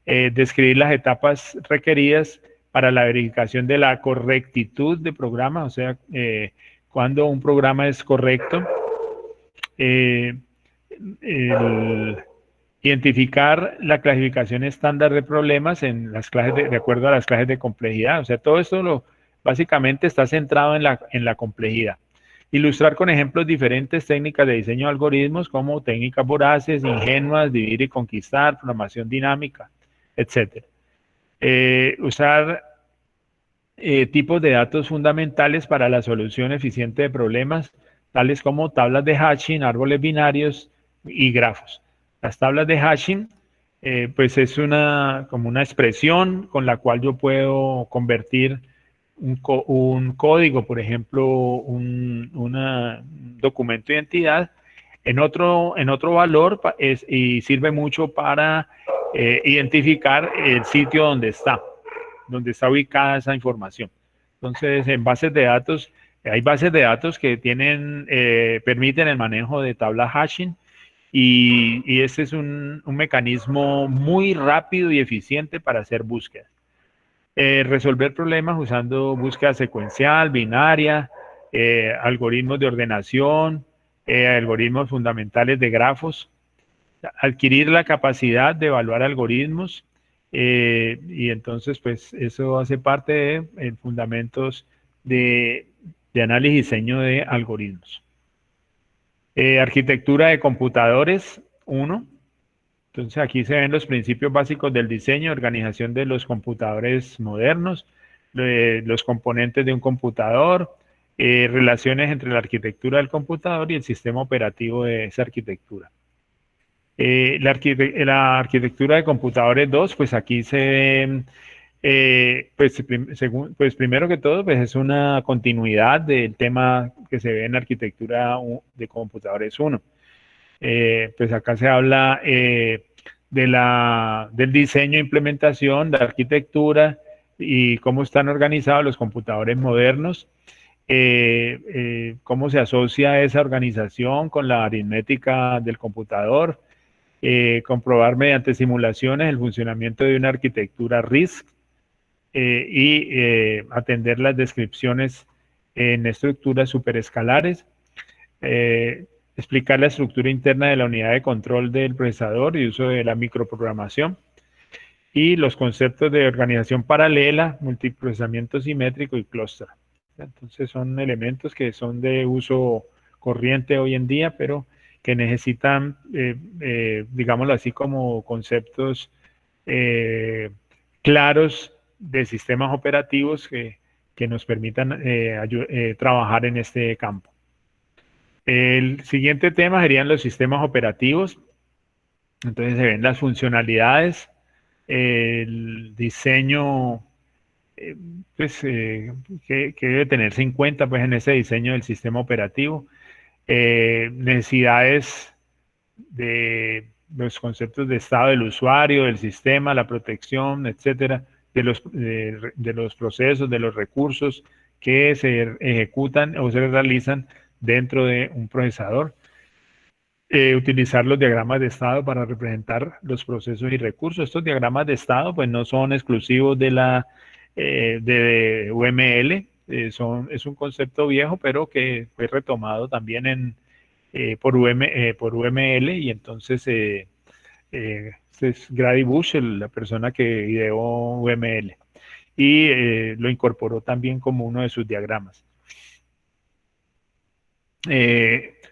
Describir las etapas requeridas para la verificación de la correctitud de programa, o sea, cuando un programa es correcto. Identificar la clasificación estándar de problemas en las clases de acuerdo a las clases de complejidad. O sea, todo esto básicamente está centrado en la complejidad. Ilustrar con ejemplos diferentes técnicas de diseño de algoritmos, como técnicas voraces, ingenuas, dividir y conquistar, programación dinámica, etc. Usar tipos de datos fundamentales para la solución eficiente de problemas, tales como tablas de hashing, árboles binarios y grafos. Las tablas de hashing, pues es como una expresión con la cual yo puedo convertir un código, por ejemplo, un documento de identidad, en otro valor, y sirve mucho para identificar el sitio donde está ubicada esa información. Entonces, en bases de datos Hay bases de datos que permiten el manejo de tabla hashing y este es un mecanismo muy rápido y eficiente para hacer búsquedas. Resolver problemas usando búsqueda secuencial, binaria, algoritmos de ordenación, algoritmos fundamentales de grafos, adquirir la capacidad de evaluar algoritmos y entonces pues eso hace parte de fundamentos de análisis y diseño de algoritmos. Arquitectura de computadores, 1. Entonces aquí se ven los principios básicos del diseño, organización de los computadores modernos, los componentes de un computador, relaciones entre la arquitectura del computador y el sistema operativo de esa arquitectura. La arquitectura de computadores 2, pues aquí se pues primero que todo, pues es una continuidad del tema que se ve en la arquitectura de computadores 1. Pues acá se habla del diseño, implementación, de arquitectura y cómo están organizados los computadores modernos, cómo se asocia esa organización con la aritmética del computador, comprobar mediante simulaciones el funcionamiento de una arquitectura RISC y atender las descripciones en estructuras superescalares, explicar la estructura interna de la unidad de control del procesador y uso de la microprogramación y los conceptos de organización paralela, multiprocesamiento simétrico y clúster. Entonces son elementos que son de uso corriente hoy en día, pero que necesitan, digámoslo así, como conceptos claros de sistemas operativos que nos permitan trabajar en este campo. El siguiente tema serían los sistemas operativos. Entonces se ven las funcionalidades, el diseño que debe tenerse en cuenta pues, en ese diseño del sistema operativo. Necesidades de los conceptos de estado del usuario, del sistema, la protección, etcétera, de los procesos, de los recursos que se ejecutan o se realizan dentro de un procesador. Utilizar los diagramas de estado para representar los procesos y recursos. Estos diagramas de estado pues no son exclusivos de UML, es un concepto viejo, pero que fue retomado también por UML y entonces es Grady Bush, la persona que ideó UML y lo incorporó también como uno de sus diagramas.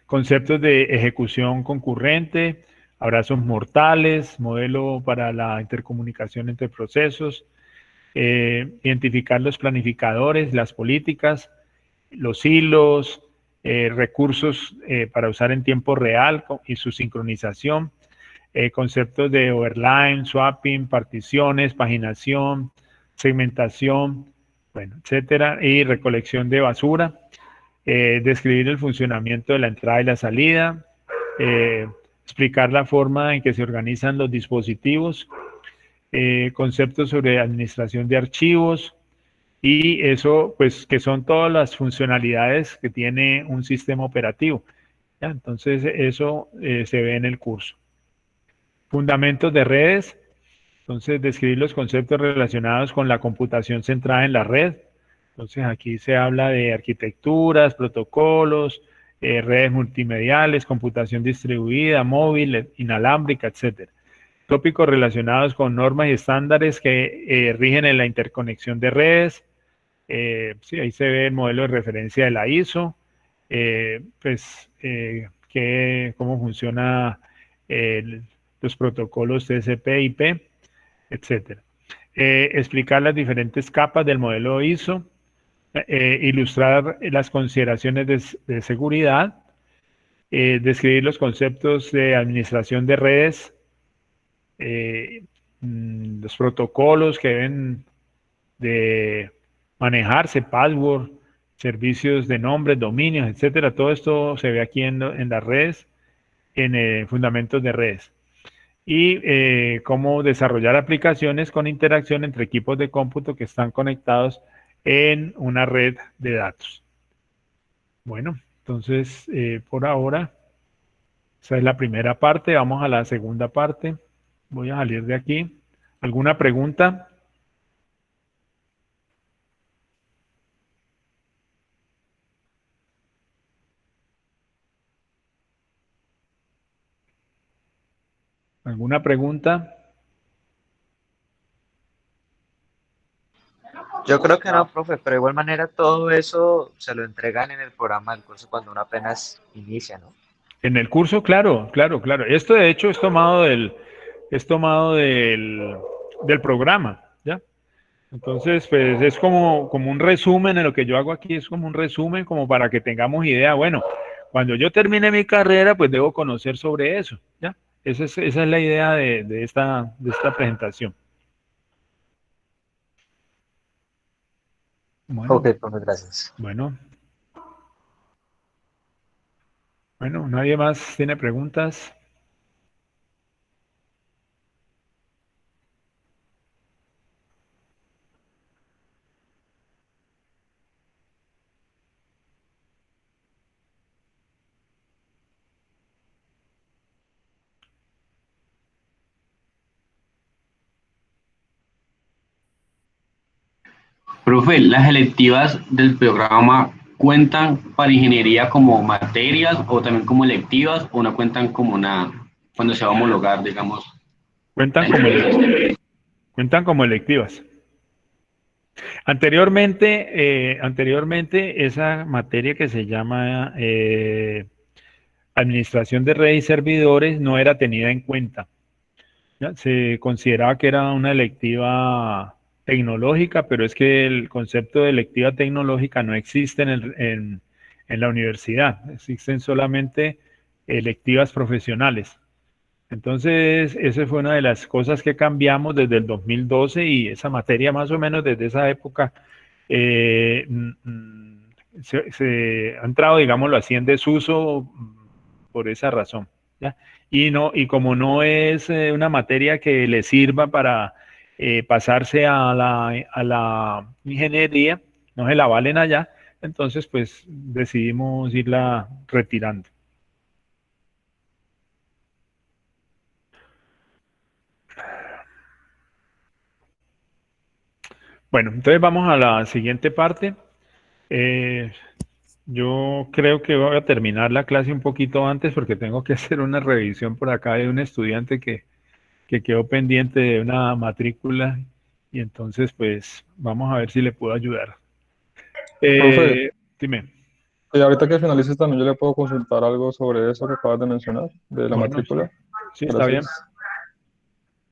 Conceptos de ejecución concurrente, abrazos mortales, modelo para la intercomunicación entre procesos, identificar los planificadores, las políticas, los hilos, recursos para usar en tiempo real y su sincronización, conceptos de overline, swapping, particiones, paginación, segmentación, bueno, etcétera, y recolección de basura. Describir el funcionamiento de la entrada y la salida, explicar la forma en que se organizan los dispositivos, conceptos sobre administración de archivos y eso, pues, que son todas las funcionalidades que tiene un sistema operativo. ¿Ya? Entonces, eso se ve en el curso. Fundamentos de redes. Entonces, describir los conceptos relacionados con la computación centrada en la red. Entonces aquí se habla de arquitecturas, protocolos, redes multimediales, computación distribuida, móvil, inalámbrica, etc. Tópicos relacionados con normas y estándares que rigen en la interconexión de redes. Sí, ahí se ve el modelo de referencia de la ISO, cómo funciona los protocolos TCP/IP, etc. Explicar las diferentes capas del modelo ISO. Ilustrar las consideraciones de seguridad, describir los conceptos de administración de redes, los protocolos que deben de manejarse, password, servicios de nombres, dominios, etcétera. Todo esto se ve aquí en las redes, en fundamentos de redes. Y cómo desarrollar aplicaciones con interacción entre equipos de cómputo que están conectados en una red de datos. Bueno, entonces, por ahora, esa es la primera parte. Vamos a la segunda parte. Voy a salir de aquí. ¿Alguna pregunta? ¿Alguna pregunta? Yo creo que no, profe, pero de igual manera todo eso se lo entregan en el programa del curso cuando uno apenas inicia, ¿no? En el curso, claro, claro, claro. Esto de hecho es tomado del programa, ¿ya? Entonces, pues es como un resumen en lo que yo hago aquí, es como un resumen como para que tengamos idea. Bueno, cuando yo termine mi carrera, pues debo conocer sobre eso, ¿ya? Esa es la idea de esta presentación. Bueno, Ok, profe, gracias. bueno, bueno, ¿nadie más tiene preguntas? Profe, ¿las electivas del programa cuentan para ingeniería como materias o también como electivas o no cuentan como nada cuando se va a homologar, digamos, la Cuentan como, ingeniería? cuentan como electivas. Anteriormente esa materia que se llama Administración de redes y servidores no era tenida en cuenta. ¿Ya? Se consideraba que era una electiva tecnológica, pero es que el concepto de electiva tecnológica no existe en la universidad. Existen solamente electivas profesionales. Entonces, esa fue una de las cosas que cambiamos desde el 2012 y esa materia más o menos desde esa época se ha entrado, digámoslo así, en desuso por esa razón, ¿ya? Y como no es una materia que le sirva para pasarse a la ingeniería, no se la valen allá, entonces pues decidimos irla retirando. Bueno, entonces vamos a la siguiente parte. Eh, yo creo que voy a terminar la clase un poquito antes porque tengo que hacer una revisión por acá de un estudiante que quedó pendiente de una matrícula y entonces pues vamos a ver si le puedo ayudar. Profe, Dime. ahorita que finalices también yo le puedo consultar algo sobre eso que acabas de mencionar, de la Bueno, sí, matrícula. sí, está bien. Gracias.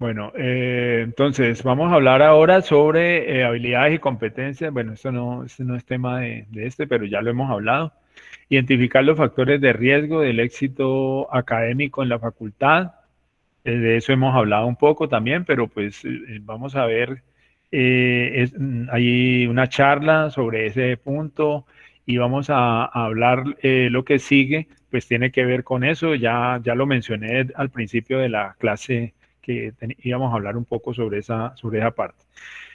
Bueno, entonces vamos a hablar ahora sobre habilidades y competencias. Bueno, esto no es tema de este, pero ya lo hemos hablado. Identificar los factores de riesgo del éxito académico en la facultad. De eso hemos hablado un poco también, pero pues vamos a ver, hay una charla sobre ese punto y vamos a hablar lo que sigue, pues tiene que ver con eso. Ya lo mencioné al principio de la clase que íbamos a hablar un poco sobre esa parte.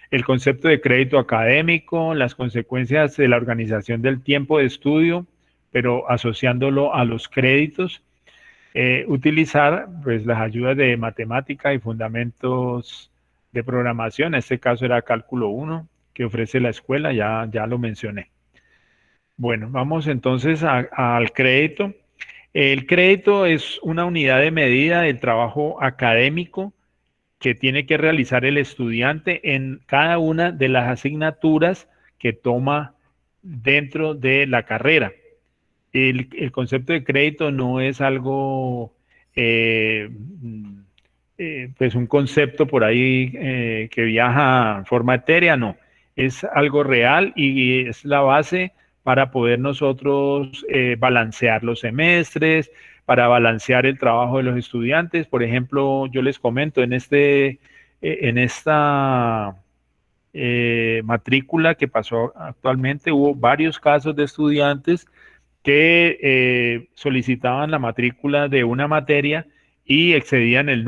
El concepto de crédito académico, las consecuencias de la organización del tiempo de estudio, pero asociándolo a los créditos. Utilizar pues las ayudas de matemática y fundamentos de programación, en este caso era cálculo 1 que ofrece la escuela, ya lo mencioné. Bueno, vamos entonces al crédito. El crédito es una unidad de medida del trabajo académico que tiene que realizar el estudiante en cada una de las asignaturas que toma dentro de la carrera. El concepto de crédito no es algo, pues un concepto por ahí que viaja en forma etérea, no. Es algo real y es la base para poder nosotros balancear los semestres, para balancear el trabajo de los estudiantes. Por ejemplo, yo les comento, en esta matrícula que pasó actualmente, hubo varios casos de estudiantes que solicitaban la matrícula de una materia y excedían el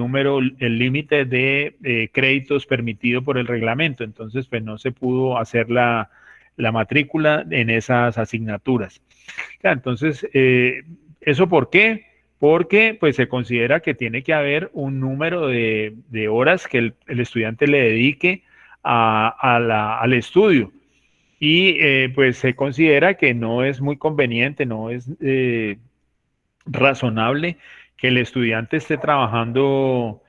límite de créditos permitido por el reglamento. Entonces, pues no se pudo hacer la matrícula en esas asignaturas. Entonces, ¿eso por qué? Porque pues se considera que tiene que haber un número de horas que el estudiante le dedique al estudio. Y pues se considera que no es muy conveniente, no es razonable que el estudiante esté trabajando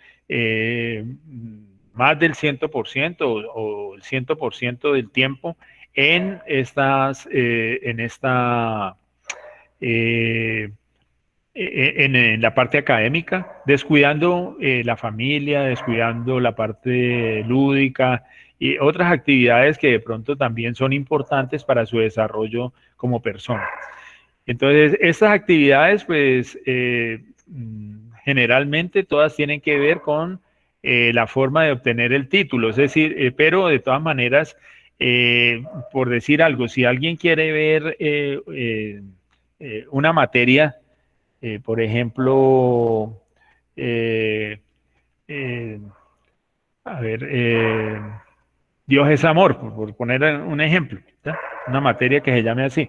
más del 100% o el 100% del tiempo en la parte académica, descuidando la familia, descuidando la parte lúdica y otras actividades que de pronto también son importantes para su desarrollo como persona. Entonces, estas actividades, pues, generalmente todas tienen que ver con la forma de obtener el título, es decir, pero de todas maneras, por decir algo, si alguien quiere ver una materia, por ejemplo, a ver, Dios es amor, por poner un ejemplo, ¿tá? Una materia que se llame así.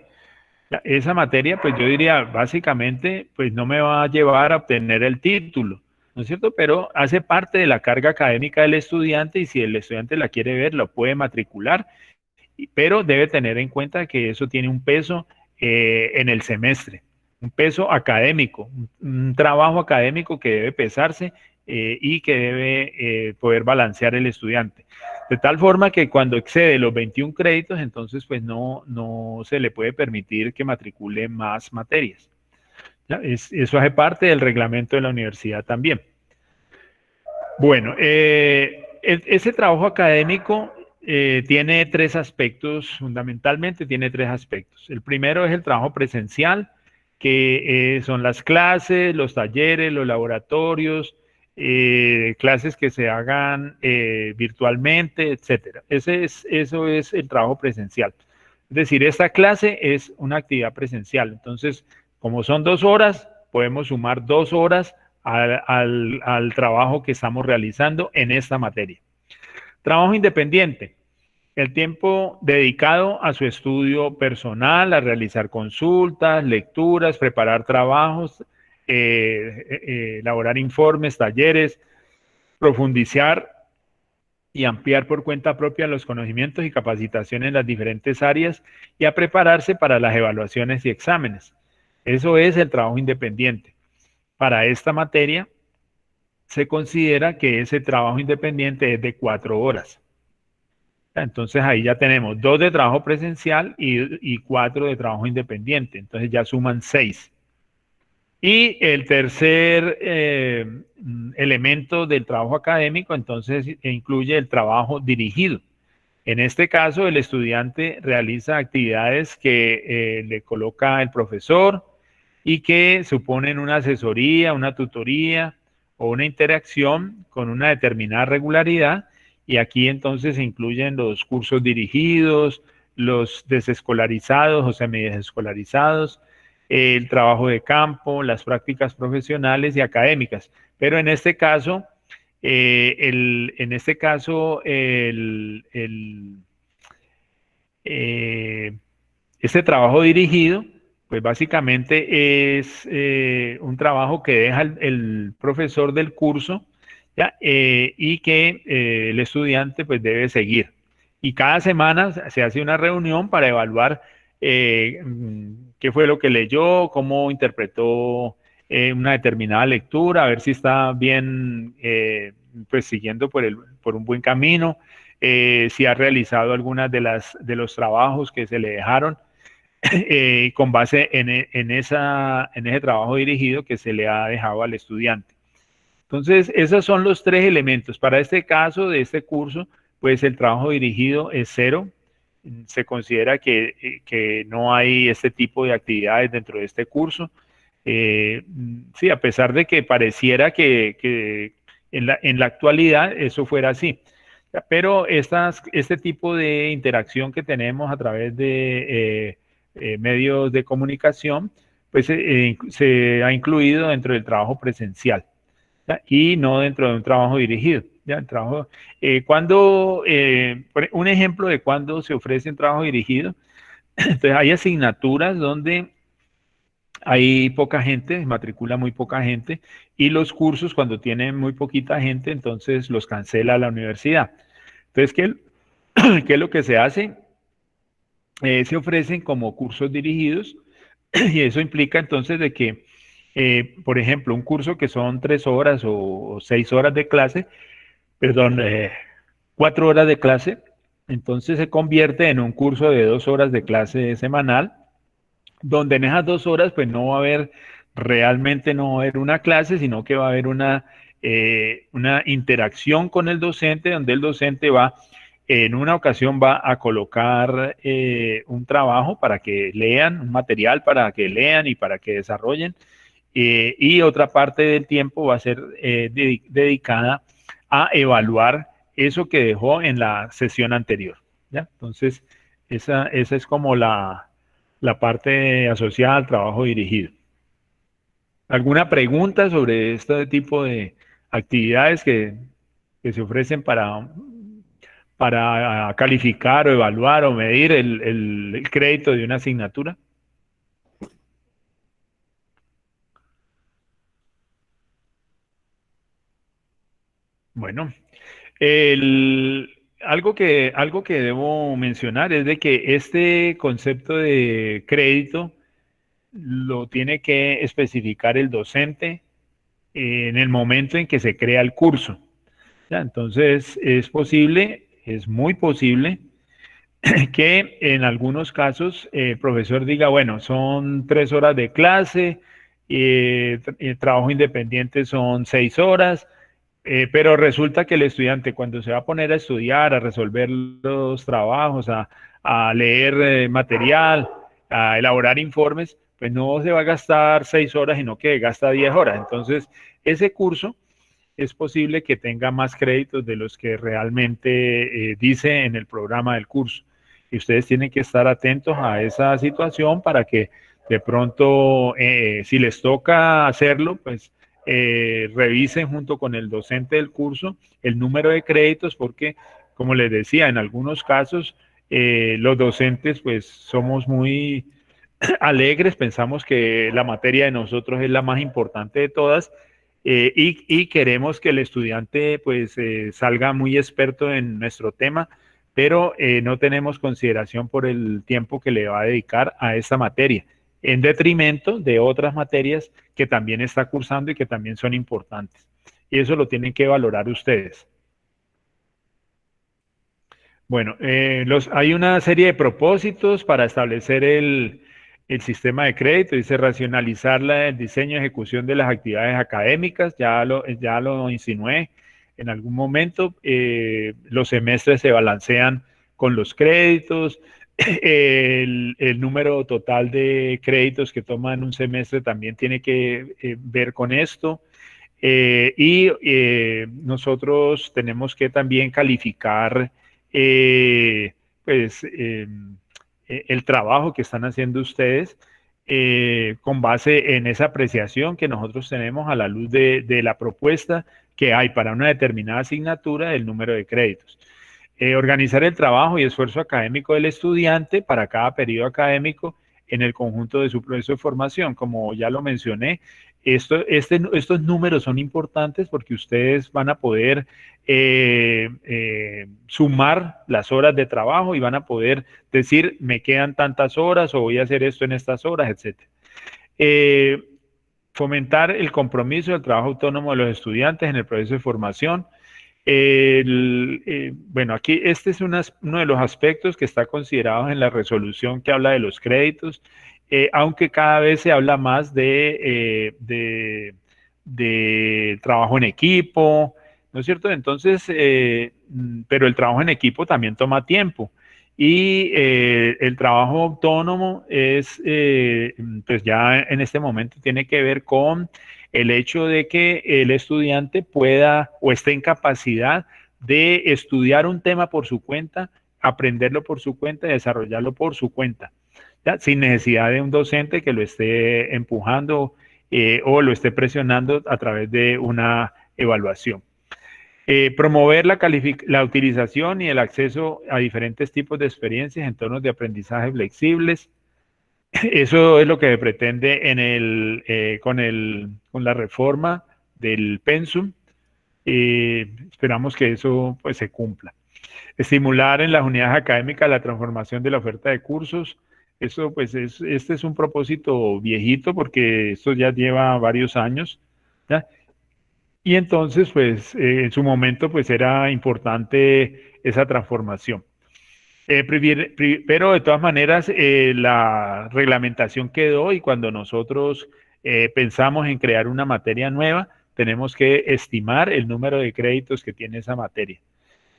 Esa materia, pues yo diría, básicamente, pues no me va a llevar a obtener el título, ¿no es cierto? Pero hace parte de la carga académica del estudiante y si el estudiante la quiere ver, lo puede matricular, pero debe tener en cuenta que eso tiene un peso en el semestre, un peso académico, un trabajo académico que debe pesarse y que debe poder balancear el estudiante. De tal forma que cuando excede los 21 créditos, entonces pues no se le puede permitir que matricule más materias. Eso hace parte del reglamento de la universidad también. Bueno, ese trabajo académico tiene tres aspectos, fundamentalmente tiene tres aspectos. El primero es el trabajo presencial, que son las clases, los talleres, los laboratorios, clases que se hagan virtualmente, etcétera. Eso es el trabajo presencial. Es decir, esta clase es una actividad presencial. Entonces, como son 2 horas, podemos sumar 2 horas al trabajo que estamos realizando en esta materia. Trabajo independiente. El tiempo dedicado a su estudio personal, a realizar consultas, lecturas, preparar trabajos, elaborar informes, talleres, profundizar y ampliar por cuenta propia los conocimientos y capacitación en las diferentes áreas y a prepararse para las evaluaciones y exámenes. Eso es el trabajo independiente. Para esta materia se considera que ese trabajo independiente es de 4 horas. Entonces ahí ya tenemos 2 de trabajo presencial y 4 de trabajo independiente. Entonces ya suman 6. Y el tercer elemento del trabajo académico, entonces, incluye el trabajo dirigido. En este caso, el estudiante realiza actividades que le coloca el profesor y que suponen una asesoría, una tutoría o una interacción con una determinada regularidad. Y aquí entonces se incluyen los cursos dirigidos, los desescolarizados o semidesescolarizados, el trabajo de campo, las prácticas profesionales y académicas. Pero en este caso, este trabajo dirigido, pues básicamente es un trabajo que deja el profesor del curso, ¿ya? Y que el estudiante pues debe seguir. Y cada semana se hace una reunión para evaluar qué fue lo que leyó, cómo interpretó una determinada lectura, a ver si está bien, pues siguiendo por un buen camino, si ha realizado algunas de los trabajos que se le dejaron con base en ese trabajo dirigido que se le ha dejado al estudiante. Entonces, esos son los 3 elementos. Para este caso de este curso, pues el trabajo dirigido es 0. Se considera que no hay este tipo de actividades dentro de este curso. Sí, a pesar de que pareciera que en la actualidad eso fuera así. Pero este tipo de interacción que tenemos a través de medios de comunicación, pues se ha incluido dentro del trabajo presencial, ¿ya? Y no dentro de un trabajo dirigido. Ya, el trabajo, un ejemplo de cuando se ofrece un trabajo dirigido, entonces hay asignaturas donde hay poca gente, matricula muy poca gente, y los cursos cuando tienen muy poquita gente, entonces los cancela la universidad. Entonces, ¿qué es lo que se hace? Se ofrecen como cursos dirigidos y eso implica entonces de que, por ejemplo, un curso que son 3 horas o 6 horas de clase, perdón, 4 horas de clase, entonces se convierte en un curso de 2 horas de clase semanal, donde en esas 2 horas pues no va a haber, realmente no va a haber una clase, sino que va a haber una interacción con el docente, donde el docente va, en una ocasión va a colocar un trabajo para que lean, un material para que lean y para que desarrollen, y otra parte del tiempo va a ser dedicada a evaluar eso que dejó en la sesión anterior, ¿ya? Entonces, esa es como la parte asociada al trabajo dirigido. ¿Alguna pregunta sobre este tipo de actividades que se ofrecen para calificar o evaluar o medir el crédito de una asignatura? Bueno, algo que debo mencionar es de que este concepto de crédito lo tiene que especificar el docente en el momento en que se crea el curso. ¿Ya? Entonces, es posible, es muy posible que en algunos casos el profesor diga, bueno, son 3 horas de clase, el trabajo independiente son 6 horas, pero resulta que el estudiante cuando se va a poner a estudiar, a resolver los trabajos, a leer material, a elaborar informes, pues no se va a gastar 6 horas, sino que gasta 10 horas. Entonces, ese curso es posible que tenga más créditos de los que realmente dice en el programa del curso. Y ustedes tienen que estar atentos a esa situación para que de pronto, si les toca hacerlo, pues revisen junto con el docente del curso el número de créditos, porque, como les decía, en algunos casos los docentes pues somos muy alegres, pensamos que la materia de nosotros es la más importante de todas, y queremos que el estudiante pues salga muy experto en nuestro tema, pero no tenemos consideración por el tiempo que le va a dedicar a esta materia, en detrimento de otras materias que también está cursando y que también son importantes. Y eso lo tienen que valorar ustedes. Bueno, hay una serie de propósitos para establecer el sistema de crédito. Dice racionalizar el diseño y ejecución de las actividades académicas. Ya lo insinué en algún momento. Los semestres se balancean con los créditos. El número total de créditos que toman un semestre también tiene que ver con esto. Nosotros tenemos que también calificar pues el trabajo que están haciendo ustedes con base en esa apreciación que nosotros tenemos a la luz de la propuesta que hay para una determinada asignatura del número de créditos. Organizar el trabajo y esfuerzo académico del estudiante para cada periodo académico en el conjunto de su proceso de formación. Como ya lo mencioné, estos números son importantes porque ustedes van a poder sumar las horas de trabajo y van a poder decir, me quedan tantas horas o voy a hacer esto en estas horas, etc. Fomentar el compromiso del trabajo autónomo de los estudiantes en el proceso de formación. Bueno, aquí este es uno de los aspectos que está considerado en la resolución que habla de los créditos, aunque cada vez se habla más de trabajo en equipo, ¿no es cierto? Entonces, pero el trabajo en equipo también toma tiempo. Y el trabajo autónomo pues ya en este momento tiene que ver con el hecho de que el estudiante pueda o esté en capacidad de estudiar un tema por su cuenta, aprenderlo por su cuenta y desarrollarlo por su cuenta, ¿ya? Sin necesidad de un docente que lo esté empujando o lo esté presionando a través de una evaluación. Promover la utilización y el acceso a diferentes tipos de experiencias en entornos de aprendizaje flexibles. Eso es lo que se pretende con la reforma del Pensum. Esperamos que eso pues, se cumpla. Estimular en las unidades académicas la transformación de la oferta de cursos. Eso, pues, este es un propósito viejito porque esto ya lleva varios años, ¿ya? Y entonces, pues, en su momento, pues, era importante esa transformación. Pero de todas maneras, la reglamentación quedó y cuando nosotros pensamos en crear una materia nueva, tenemos que estimar el número de créditos que tiene esa materia.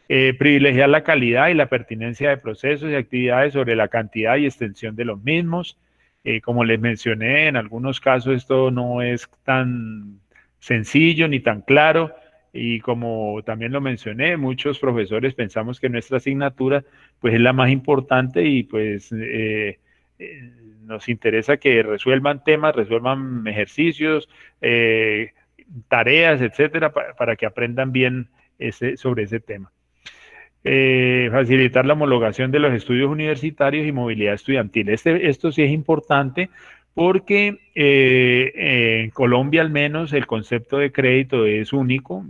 Privilegiar la calidad y la pertinencia de procesos y actividades sobre la cantidad y extensión de los mismos. Como les mencioné, en algunos casos esto no es tan sencillo ni tan claro, y como también lo mencioné, muchos profesores pensamos que nuestra asignatura pues es la más importante y pues nos interesa que resuelvan temas, resuelvan ejercicios, tareas, etcétera, para que aprendan bien sobre ese tema. Facilitar la homologación de los estudios universitarios y movilidad estudiantil. Esto sí es importante porque en Colombia al menos el concepto de crédito es único,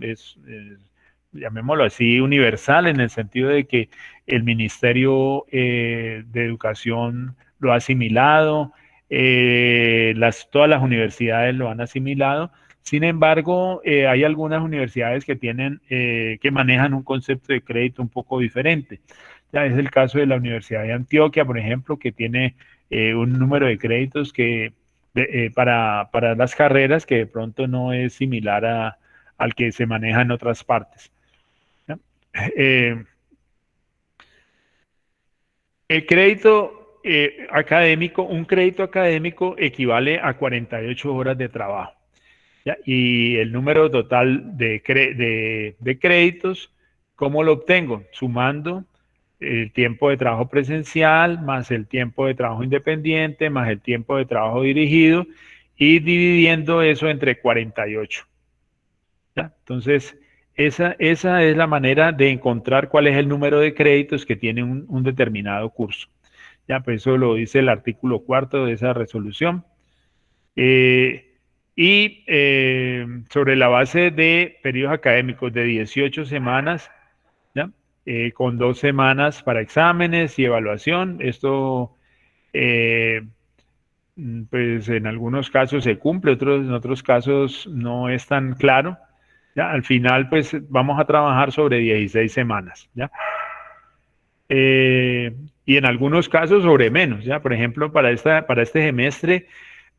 llamémoslo así, universal, en el sentido de que el Ministerio de Educación lo ha asimilado, todas las universidades lo han asimilado. Sin embargo, hay algunas universidades que manejan un concepto de crédito un poco diferente. Ya es el caso de la Universidad de Antioquia, por ejemplo, que tiene un número de créditos para las carreras que de pronto no es similar al que se maneja en otras partes. El crédito académico, un crédito académico equivale a 48 horas de trabajo. ¿Ya? Y el número total de créditos, ¿cómo lo obtengo? Sumando el tiempo de trabajo presencial, más el tiempo de trabajo independiente, más el tiempo de trabajo dirigido, y dividiendo eso entre 48. ¿Ya? Entonces, esa es la manera de encontrar cuál es el número de créditos que tiene un determinado curso. Ya, pues eso lo dice el artículo 4 de esa resolución. Sobre la base de periodos académicos de 18 semanas, ¿ya? Con 2 semanas para exámenes y evaluación. Esto, pues en algunos casos se cumple, en otros casos no es tan claro. ¿Ya? Al final, pues vamos a trabajar sobre 16 semanas. ¿Ya? Y en algunos casos sobre menos. ¿Ya? Por ejemplo, para este semestre,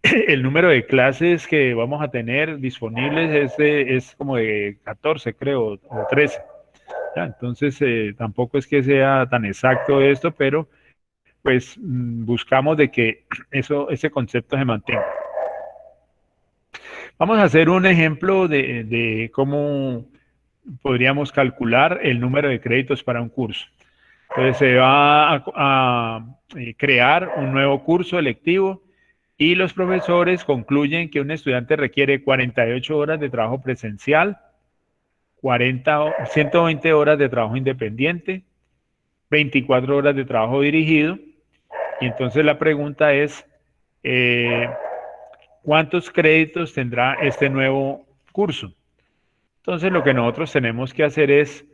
el número de clases que vamos a tener disponibles es como de 14, creo, o 13. ¿Ya? Entonces, tampoco es que sea tan exacto esto, pero pues buscamos de que ese concepto se mantenga. Vamos a hacer un ejemplo de cómo podríamos calcular el número de créditos para un curso. Entonces, se va a crear un nuevo curso electivo y los profesores concluyen que un estudiante requiere 48 horas de trabajo presencial, 120 horas de trabajo independiente, 24 horas de trabajo dirigido. Y entonces la pregunta es, ¿cuántos créditos tendrá este nuevo curso? Entonces lo que nosotros tenemos que hacer es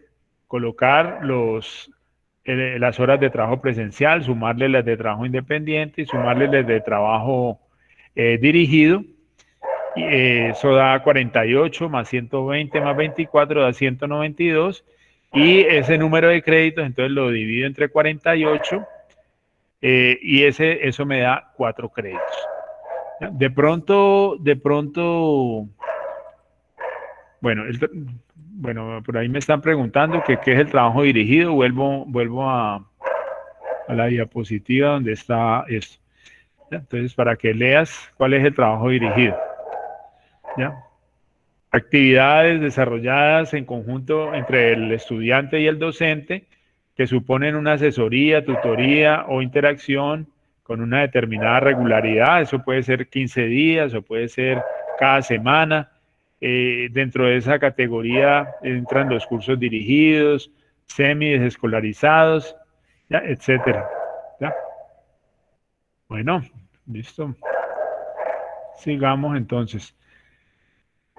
colocar las horas de trabajo presencial, sumarle las de trabajo independiente y sumarle las de trabajo dirigido. Y eso da 48 más 120 más 24 da 192. Y ese número de créditos, entonces lo divido entre 48 y eso me da 4 créditos. De pronto, bueno, por ahí me están preguntando qué es el trabajo dirigido. Vuelvo a la diapositiva donde está esto. ¿Ya? Entonces, para que leas cuál es el trabajo dirigido. ¿Ya? Actividades desarrolladas en conjunto entre el estudiante y el docente que suponen una asesoría, tutoría o interacción con una determinada regularidad. Eso puede ser 15 días o puede ser cada semana. Dentro de esa categoría entran los cursos dirigidos, semi-desescolarizados, ¿ya? Etcétera. ¿Ya? Bueno, listo. Sigamos entonces.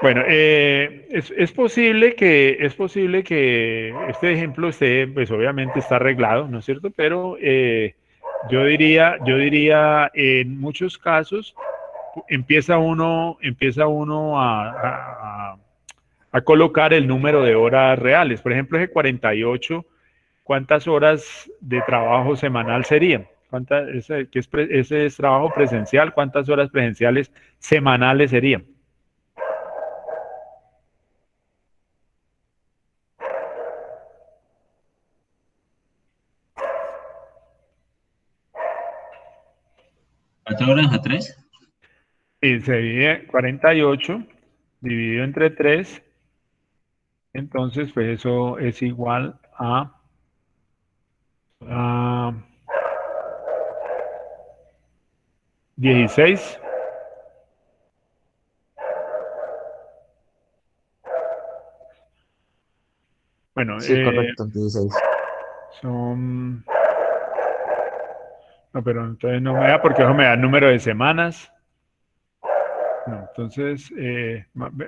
Bueno, es posible que este ejemplo esté, pues obviamente está arreglado, ¿no es cierto? Pero yo diría en muchos casos empieza uno a colocar el número de horas reales. Por ejemplo, ese 48, ¿cuántas horas de trabajo semanal serían? Ese es trabajo presencial, ¿cuántas horas presenciales semanales serían? ¿4 horas a 3? Y se divide 48 dividido entre 3, entonces pues eso es igual a 16. Bueno, Sí, correcto, 16. son... No, pero entonces no me da porque eso me da el número de semanas. No, entonces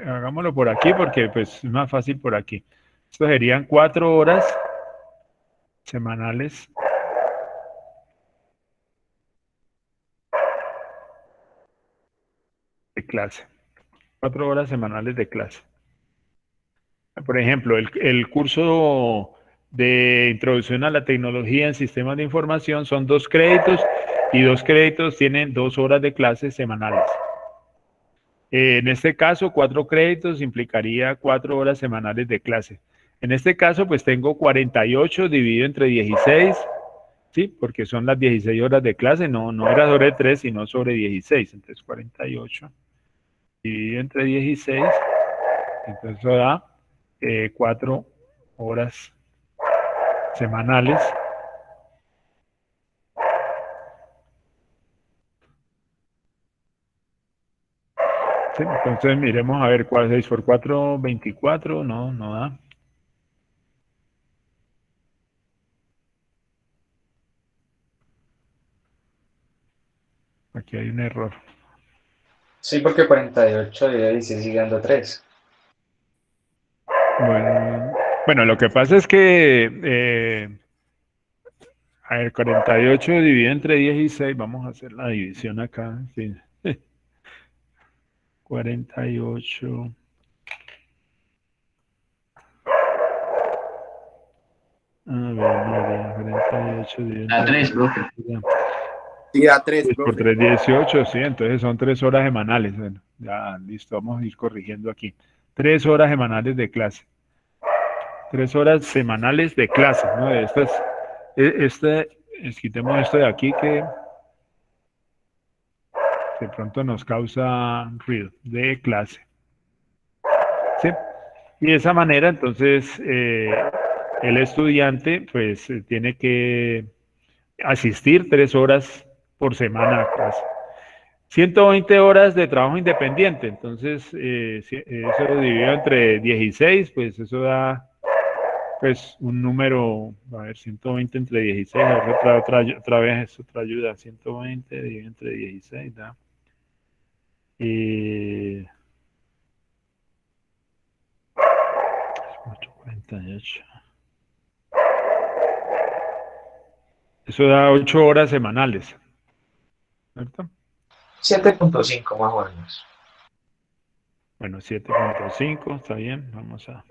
hagámoslo por aquí porque pues es más fácil por aquí. Esto serían 4 horas semanales de clase. 4 horas semanales de clase. Por ejemplo, el curso de introducción a la tecnología en sistemas de información son 2 créditos y 2 créditos tienen 2 horas de clases semanales. En este caso, 4 créditos implicaría 4 horas semanales de clase. En este caso, pues tengo 48 dividido entre 16, ¿sí? Porque son las 16 horas de clase, no era sobre 3, sino sobre 16. Entonces, 48 dividido entre 16, entonces eso da 4 horas semanales. Sí, entonces miremos a ver cuál es 6 por 4, 24, no da. Aquí hay un error. Sí, porque 48 dividido 16 sigue dando 3. Bueno, lo que pasa es que, a ver, 48 dividido entre 16, vamos a hacer la división acá. Sí. 48. A ver, María, 48 dividido A entre 3, profe. Sí, a 3, 6 por profe. 3, 18, sí, entonces son 3 horas semanales. Bueno, ya, listo, vamos a ir corrigiendo aquí. 3 horas semanales de clase. 3 horas semanales de clase, ¿no? Quitemos esto de aquí que de pronto nos causa ruido, de clase. ¿Sí? Y de esa manera, entonces, el estudiante, pues, tiene que asistir 3 horas por semana a clase. 120 horas de trabajo independiente, entonces, eso dividido entre 16, pues eso da, pues, un número, a ver, 120 entre 16, a ver, otra vez, otra ayuda, 120 dividido entre 16, da. 8:48. Eso da 8 horas semanales, ¿cierto? 7.5 más o menos. Bueno, 7.5, está bien, vamos a...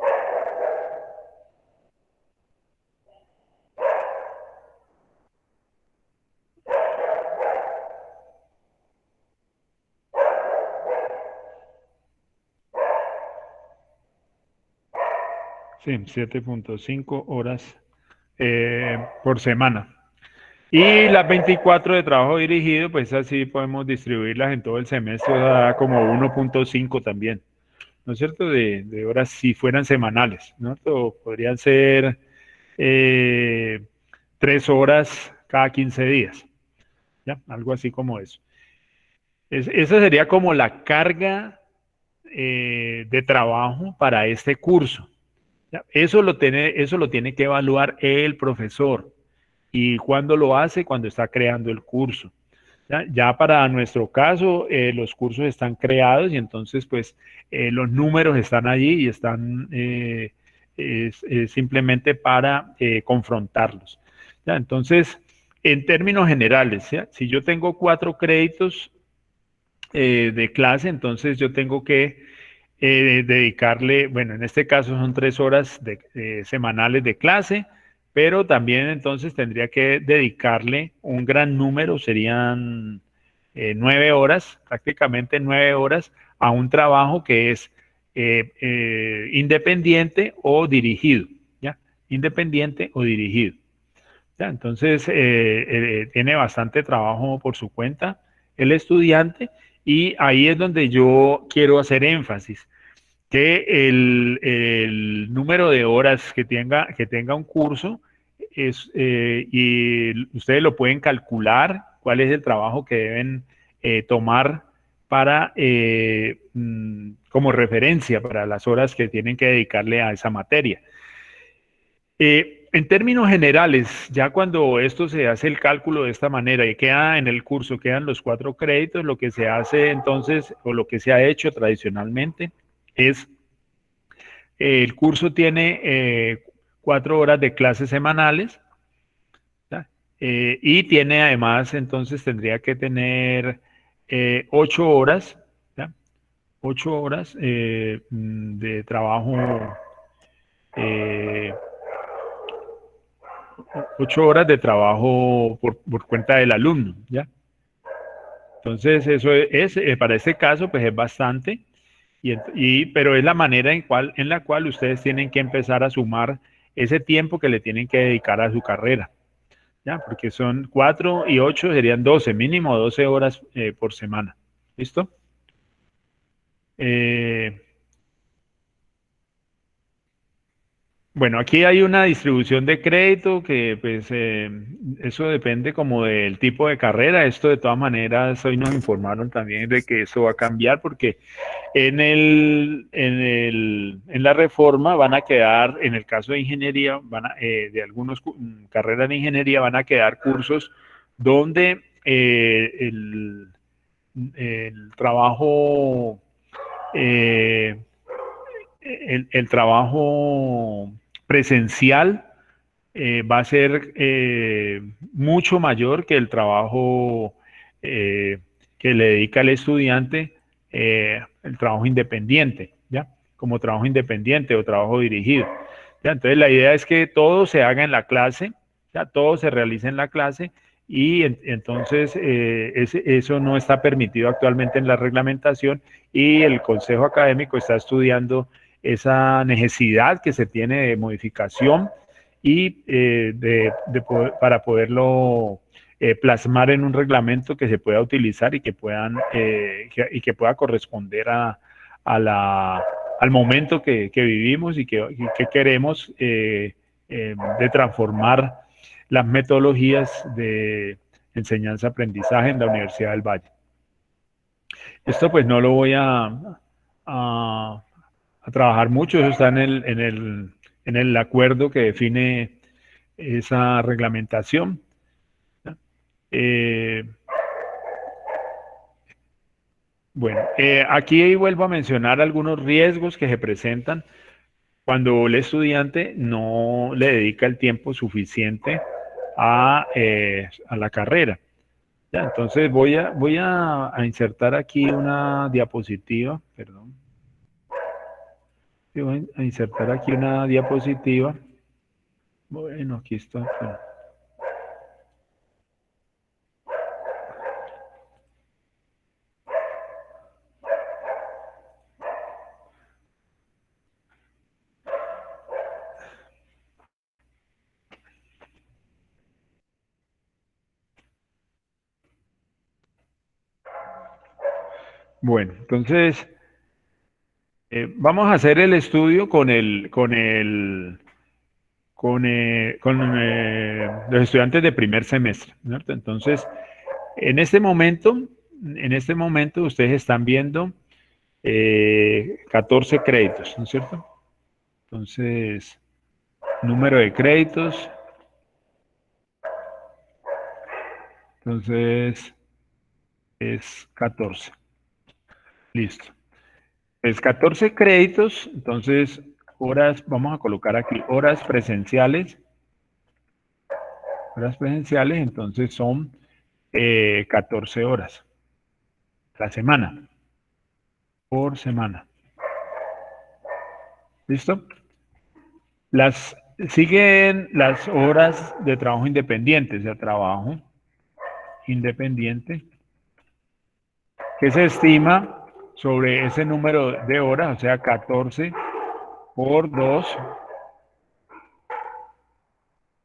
Sí, 7.5 horas por semana. Y las 24 de trabajo dirigido, pues así podemos distribuirlas en todo el semestre, da como 1.5 también, ¿no es cierto? De horas si fueran semanales, ¿no? Podrían ser 3 horas cada 15 días, ¿ya? Algo así como eso. Esa sería como la carga de trabajo para este curso. ¿Ya? Eso lo tiene que evaluar el profesor. ¿Y cuándo lo hace? Cuando está creando el curso. Ya para nuestro caso, los cursos están creados y entonces pues los números están allí y están simplemente para confrontarlos. ¿Ya? Entonces, en términos generales, ¿ya? Si yo tengo 4 créditos de clase, entonces yo tengo que dedicarle, bueno, en este caso son 3 horas semanales de clase, pero también entonces tendría que dedicarle un gran número, serían 9 horas, prácticamente 9 horas, a un trabajo que es independiente o dirigido, ¿ya? Independiente o dirigido. ¿Ya? Entonces, tiene bastante trabajo por su cuenta el estudiante y ahí es donde yo quiero hacer énfasis que el número de horas que tenga un curso y ustedes lo pueden calcular, cuál es el trabajo que deben tomar para como referencia para las horas que tienen que dedicarle a esa materia. En términos generales, ya cuando esto se hace el cálculo de esta manera y queda en el curso, quedan los 4 créditos, lo que se hace entonces, o lo que se ha hecho tradicionalmente, es el curso tiene 4 horas de clases semanales, ¿ya? Y tiene además, entonces tendría que tener 8 horas, ¿ya? 8 horas de trabajo, 8 horas de trabajo por cuenta del alumno, ¿ya? Entonces, eso es para este caso, pues es bastante. Pero es la manera en la cual ustedes tienen que empezar a sumar ese tiempo que le tienen que dedicar a su carrera, ¿ya? Porque son 4 y 8 serían 12, mínimo 12 horas por semana. ¿Listo? Bueno, aquí hay una distribución de crédito que pues eso depende como del tipo de carrera. Esto de todas maneras hoy nos informaron también de que eso va a cambiar porque en la reforma van a quedar, en el caso de ingeniería, de algunas carreras de ingeniería van a quedar cursos donde el trabajo el trabajo presencial va a ser mucho mayor que el trabajo que le dedica el estudiante, el trabajo independiente, ¿ya? Como trabajo independiente o trabajo dirigido. ¿Ya? Entonces la idea es que todo se haga en la clase, ¿ya? Todo se realice en la clase y entonces eso no está permitido actualmente en la reglamentación y el Consejo Académico está estudiando esa necesidad que se tiene de modificación y para poderlo plasmar en un reglamento que se pueda utilizar y que pueda corresponder al momento que vivimos y que queremos de transformar las metodologías de enseñanza-aprendizaje en la Universidad del Valle. Esto pues no lo voy a trabajar mucho, eso está en el acuerdo que define esa reglamentación. Bueno, aquí vuelvo a mencionar algunos riesgos que se presentan cuando el estudiante no le dedica el tiempo suficiente a la carrera. Ya, entonces voy a insertar aquí una diapositiva, perdón. Voy a insertar aquí una diapositiva. Bueno, aquí está. Bueno, entonces vamos a hacer el estudio con los estudiantes de primer semestre, ¿cierto? Entonces, en este momento ustedes están viendo 14 créditos, ¿no es cierto? Entonces, número de créditos. Entonces, es 14. Listo. Es 14 créditos, entonces, horas, vamos a colocar aquí, horas presenciales. Horas presenciales, entonces son 14 horas. La semana. Por semana. ¿Listo? Siguen las horas de trabajo independiente, o sea, trabajo independiente, que se estima sobre ese número de horas, o sea, 14 por 2,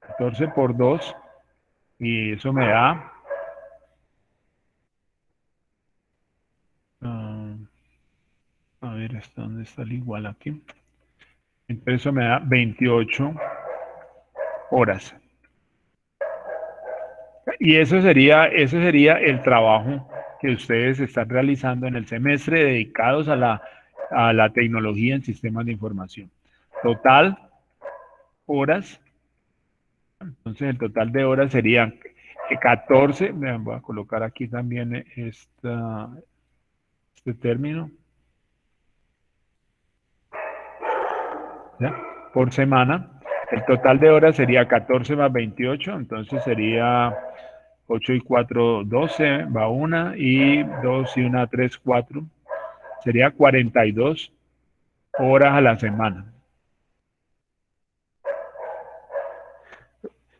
14 por 2, y eso me da, a ver, ¿dónde está el igual aquí? Entonces eso me da 28 horas. Y ese sería el trabajo que ustedes están realizando en el semestre dedicados a la tecnología en sistemas de información. Total horas. Entonces el total de horas sería 14. Voy a colocar aquí también este término. ¿Ya? Por semana. El total de horas sería 14 más 28, entonces sería 8 y 4, 12, va 1, y 2 y 1, 3, 4. Sería 42 horas a la semana.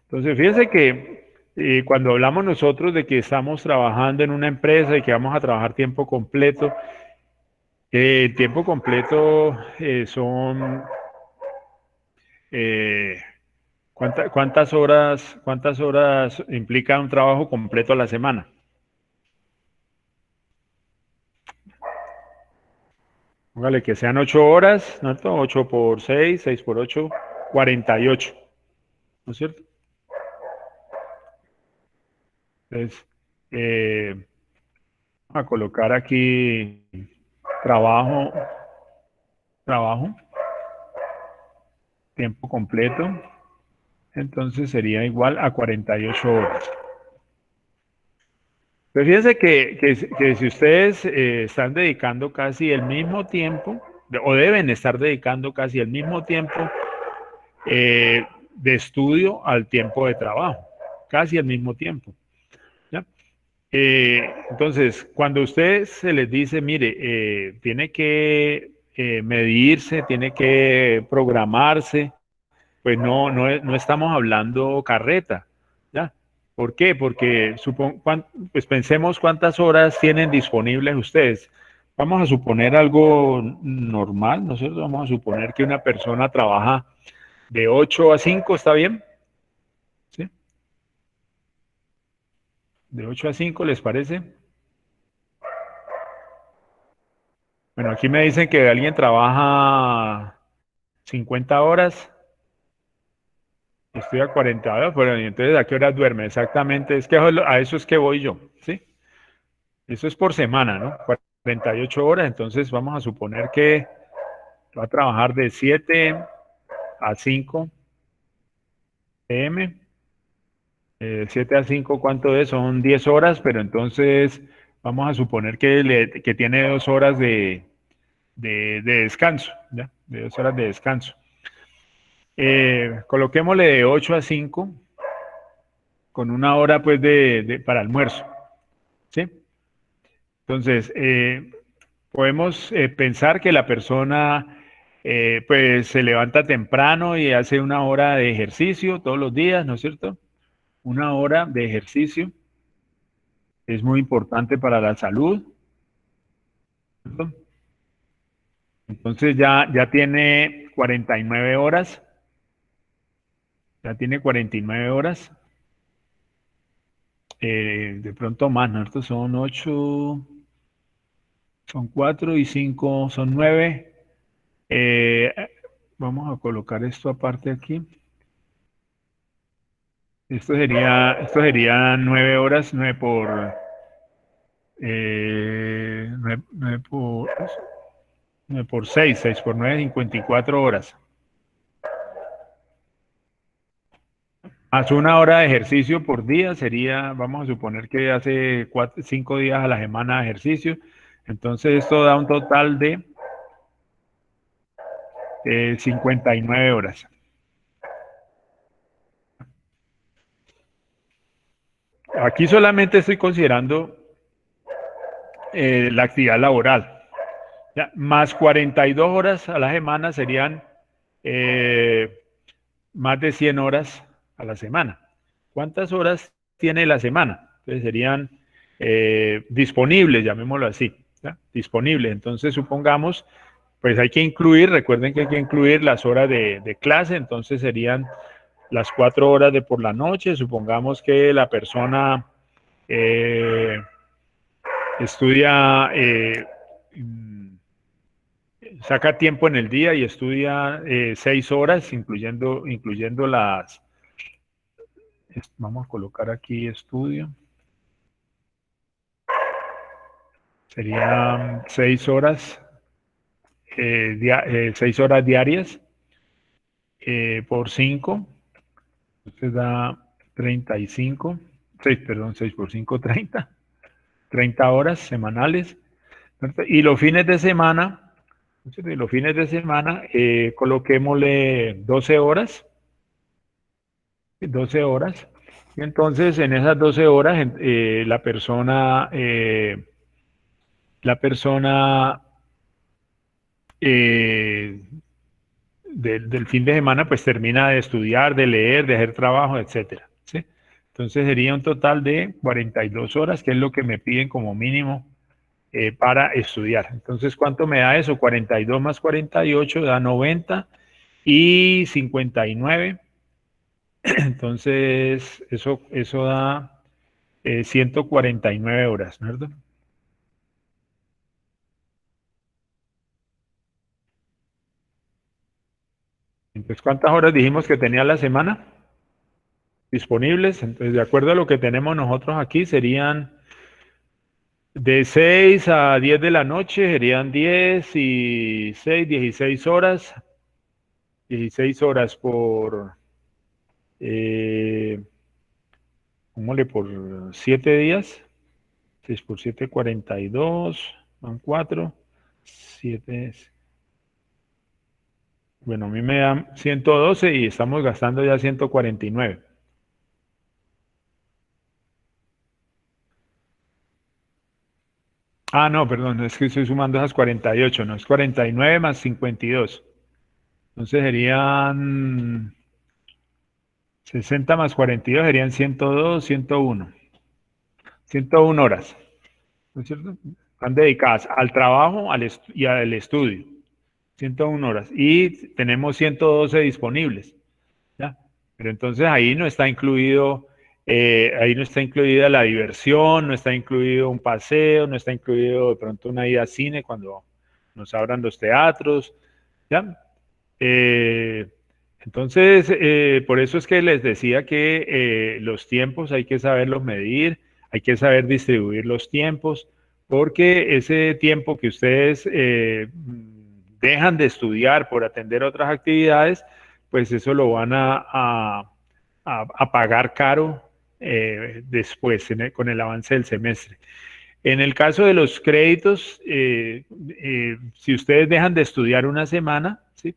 Entonces, fíjense que cuando hablamos nosotros de que estamos trabajando en una empresa y que vamos a trabajar tiempo completo, tiempo completo son... ¿cuántas horas implica un trabajo completo a la semana? Póngale que sean 8 horas, ¿no? 8 por 6, 6 por 8, 48. ¿No es cierto? Entonces, vamos a colocar aquí trabajo, tiempo completo. Entonces sería igual a 48 horas. Pero fíjense que si ustedes están dedicando casi el mismo tiempo, o deben estar dedicando casi el mismo tiempo de estudio al tiempo de trabajo, casi al mismo tiempo. ¿Ya? Entonces, cuando a ustedes se les dice, mire, tiene que medirse, tiene que programarse, pues no estamos hablando carreta, ¿ya? ¿Por qué? Porque pues pensemos cuántas horas tienen disponibles ustedes. Vamos a suponer algo normal, ¿no es cierto? Vamos a suponer que una persona trabaja de 8 a 5, ¿está bien? ¿Sí? De 8 a 5, ¿les parece? Bueno, aquí me dicen que alguien trabaja 50 horas. Estoy a 40 horas, pero entonces ¿a qué horas duerme? Exactamente, es que a eso es que voy yo, ¿sí? Eso es por semana, ¿no? 48 horas, entonces vamos a suponer que va a trabajar de 7 a 5 pm. 7 a 5, ¿cuánto es? Son 10 horas, pero entonces vamos a suponer que tiene 2 horas de descanso, ¿ya? De 2 horas de descanso. Coloquémosle de 8 a 5 con 1 hora pues para almuerzo, ¿sí? Entonces, podemos pensar que la persona pues se levanta temprano y hace 1 hora de ejercicio todos los días, ¿no es cierto? 1 hora de ejercicio es muy importante para la salud, ¿cierto? Entonces ya tiene 49 horas, ya tiene 49 horas, de pronto más, ¿no? Estos son 8, son 4 y 5, son 9. Vamos a colocar esto aparte aquí. Esto sería 9 horas, 9 por por 6 por 9, 54 horas. Más 1 hora de ejercicio por día sería, vamos a suponer que hace 5 días a la semana de ejercicio. Entonces esto da un total de 59 horas. Aquí solamente estoy considerando la actividad laboral. Ya, más 42 horas a la semana serían más de 100 horas a la semana. ¿Cuántas horas tiene la semana? Entonces serían disponibles, llamémoslo así, ¿ya? Disponibles. Entonces supongamos, pues hay que incluir, recuerden que hay que incluir las horas de clase, entonces serían las 4 horas de por la noche. Supongamos que la persona estudia, saca tiempo en el día y estudia 6 horas, incluyendo las... Vamos a colocar aquí estudio. Serían 6 horas, 6 horas diarias por 5. Entonces da 35. 6 por 5, 30. 30 horas semanales. Y los fines de semana, coloquémosle 12 horas. 12 horas. Y entonces en esas 12 horas la persona del fin de semana pues termina de estudiar, de leer, de hacer trabajo, etcétera, ¿sí? Entonces sería un total de 42 horas, que es lo que me piden como mínimo para estudiar. Entonces, ¿cuánto me da eso? 42 más 48 da 90 y 59. Entonces, eso da 149 horas, ¿verdad? Entonces, ¿cuántas horas dijimos que tenía la semana disponibles? Entonces, de acuerdo a lo que tenemos nosotros aquí, serían de 6 a 10 de la noche, serían 10 y 6, 16 horas. 16 horas por, póngale por 7 días. 6 por 7, 42, van 4, 7. Bueno, a mí me dan 112 y estamos gastando ya 149. Ah, no, perdón, es que estoy sumando esas 48, no, es 49 más 52. Entonces serían 60 más 42, serían 102, 101. 101 horas, ¿no es cierto? Están dedicadas al trabajo y al estudio. 101 horas. Y tenemos 112 disponibles, ¿ya? Pero entonces ahí no está incluida la diversión, no está incluido un paseo, no está incluido de pronto una ida al cine cuando nos abran los teatros, ¿ya? Entonces, por eso es que les decía que los tiempos hay que saberlos medir, hay que saber distribuir los tiempos, porque ese tiempo que ustedes dejan de estudiar por atender otras actividades, pues eso lo van a pagar caro después con el avance del semestre. En el caso de los créditos, si ustedes dejan de estudiar una semana, ¿sí?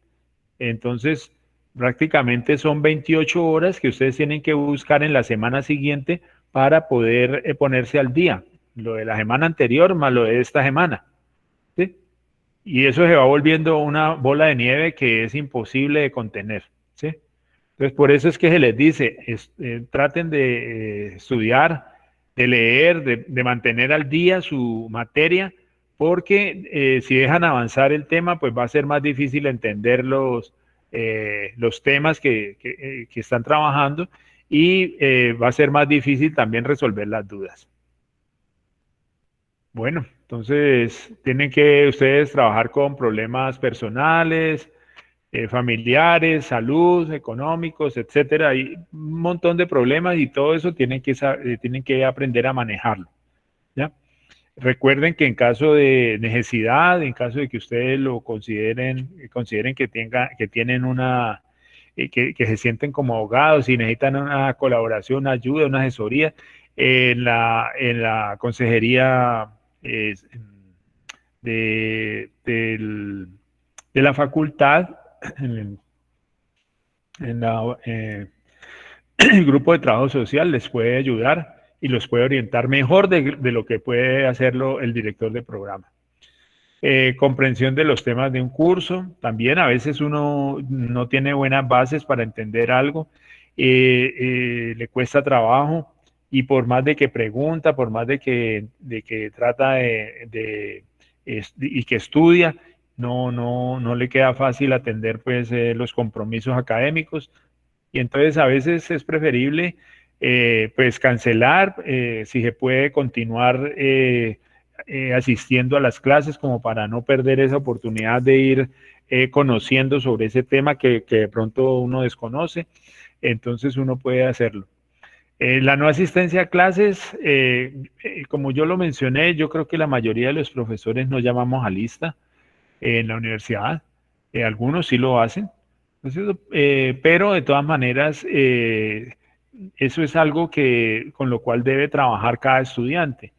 Entonces prácticamente son 28 horas que ustedes tienen que buscar en la semana siguiente para poder ponerse al día. Lo de la semana anterior más lo de esta semana, ¿sí? Y eso se va volviendo una bola de nieve que es imposible de contener, ¿sí? Entonces, por eso es que se les dice, traten de estudiar, de leer, de mantener al día su materia, porque si dejan avanzar el tema, pues va a ser más difícil entender los temas que están trabajando y va a ser más difícil también resolver las dudas. Bueno, entonces tienen que ustedes trabajar con problemas personales, familiares, salud, económicos, etcétera. Hay un montón de problemas y todo eso tienen que aprender a manejarlo, ¿ya? Recuerden que en caso de necesidad, en caso de que ustedes lo consideren que tienen una, que se sienten como abogados y necesitan una colaboración, una ayuda, una asesoría, en la consejería de la facultad, el grupo de trabajo social les puede ayudar y los puede orientar mejor de lo que puede hacerlo el director de programa. Comprensión de los temas de un curso. También a veces uno no tiene buenas bases para entender algo, le cuesta trabajo y por más de que pregunta, por más de que trata y que estudia, no le queda fácil atender pues los compromisos académicos. Y entonces a veces es preferible pues cancelar, si se puede continuar asistiendo a las clases como para no perder esa oportunidad de ir conociendo sobre ese tema que de pronto uno desconoce, entonces uno puede hacerlo. La no asistencia a clases, como yo lo mencioné, yo creo que la mayoría de los profesores no llamamos a lista en la universidad, algunos sí lo hacen. Entonces, pero de todas maneras, eso es algo con lo cual debe trabajar cada estudiante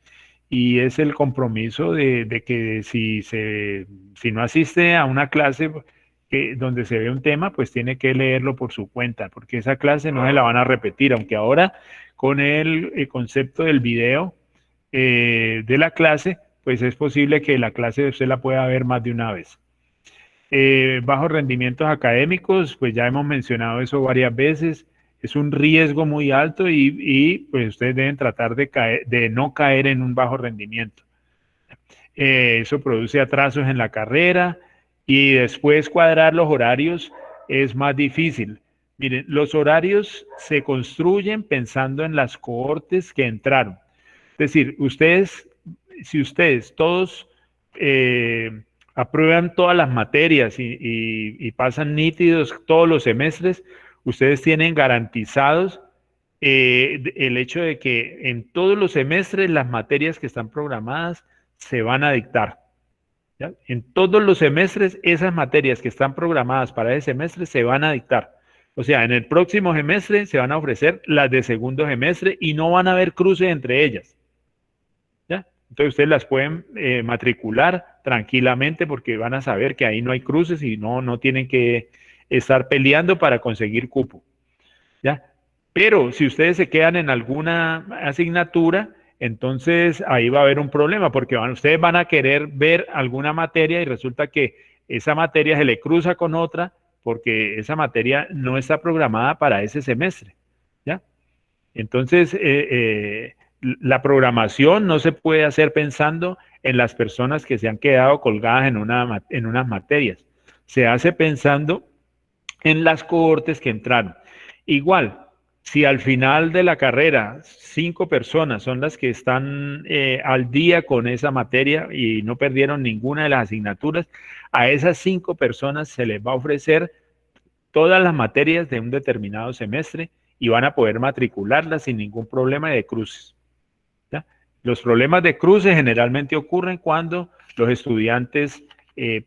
y es el compromiso de que si no asiste a una clase donde se ve un tema, pues tiene que leerlo por su cuenta, porque esa clase no se la van a repetir, aunque ahora con el concepto del video de la clase, pues es posible que la clase usted la pueda ver más de una vez. Bajos rendimientos académicos, pues ya hemos mencionado eso varias veces, es un riesgo muy alto y pues ustedes deben tratar de no caer en un bajo rendimiento. Eso produce atrasos en la carrera y después cuadrar los horarios es más difícil. Miren, los horarios se construyen pensando en las cohortes que entraron. Es decir, si ustedes todos aprueban todas las materias y pasan nítidos todos los semestres, ustedes tienen garantizados el hecho de que en todos los semestres las materias que están programadas se van a dictar. ¿Ya? En todos los semestres esas materias que están programadas para ese semestre se van a dictar. O sea, en el próximo semestre se van a ofrecer las de segundo semestre y no van a haber cruces entre ellas. ¿Ya? Entonces ustedes las pueden matricular tranquilamente porque van a saber que ahí no hay cruces y no tienen que estar peleando para conseguir cupo. ¿Ya? Pero si ustedes se quedan en alguna asignatura, entonces ahí va a haber un problema porque ustedes van a querer ver alguna materia y resulta que esa materia se le cruza con otra porque esa materia no está programada para ese semestre. ¿Ya? Entonces, la programación no se puede hacer pensando en las personas que se han quedado colgadas en unas materias. Se hace pensando en las cohortes que entraron. Igual, si al final de la carrera 5 personas son las que están al día con esa materia y no perdieron ninguna de las asignaturas, a esas 5 personas se les va a ofrecer todas las materias de un determinado semestre y van a poder matricularlas sin ningún problema de cruces. ¿Ya? Los problemas de cruces generalmente ocurren cuando los estudiantes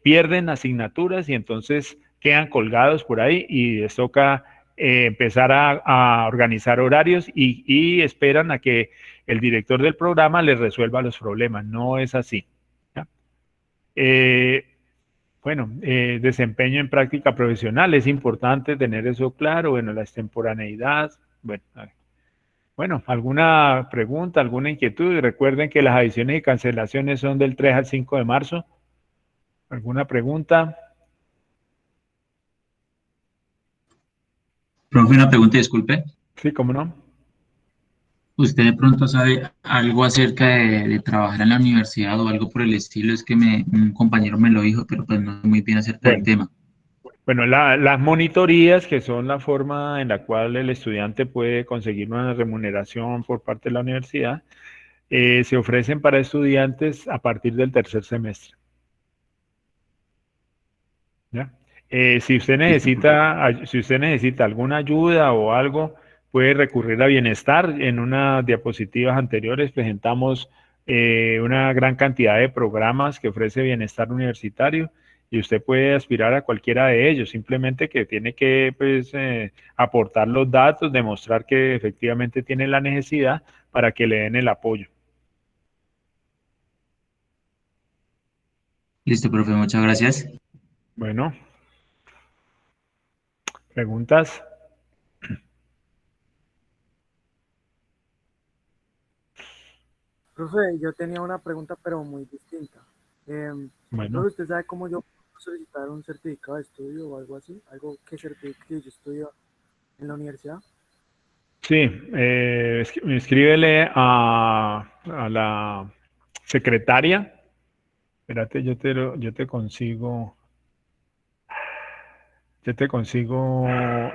pierden asignaturas y entonces quedan colgados por ahí y les toca empezar a organizar horarios y esperan a que el director del programa les resuelva los problemas. No es así. ¿Ya? Desempeño en práctica profesional. Es importante tener eso claro. Bueno, la extemporaneidad. Bueno, ¿alguna pregunta, alguna inquietud? Y recuerden que las adiciones y cancelaciones son del 3 al 5 de marzo. ¿Alguna pregunta? Profe, una pregunta, disculpe. Sí, ¿cómo no? ¿Usted de pronto sabe algo acerca de trabajar en la universidad o algo por el estilo? Es que un compañero me lo dijo, pero pues no sé muy bien acerca del tema. Bueno, las monitorías, que son la forma en la cual el estudiante puede conseguir una remuneración por parte de la universidad, se ofrecen para estudiantes a partir del tercer semestre. ¿Ya? Si usted necesita alguna ayuda o algo, puede recurrir a Bienestar. En unas diapositivas anteriores presentamos una gran cantidad de programas que ofrece Bienestar Universitario y usted puede aspirar a cualquiera de ellos, simplemente que tiene que pues, aportar los datos, demostrar que efectivamente tiene la necesidad para que le den el apoyo. Listo, profe, muchas gracias. Bueno, ¿preguntas? Profe, yo tenía una pregunta, pero muy distinta. Bueno. Profe, ¿usted sabe cómo yo puedo solicitar un certificado de estudio o algo así? Algo que certifique que yo estudio en la universidad. Sí, escríbele a la secretaria. Espérate, yo te consigo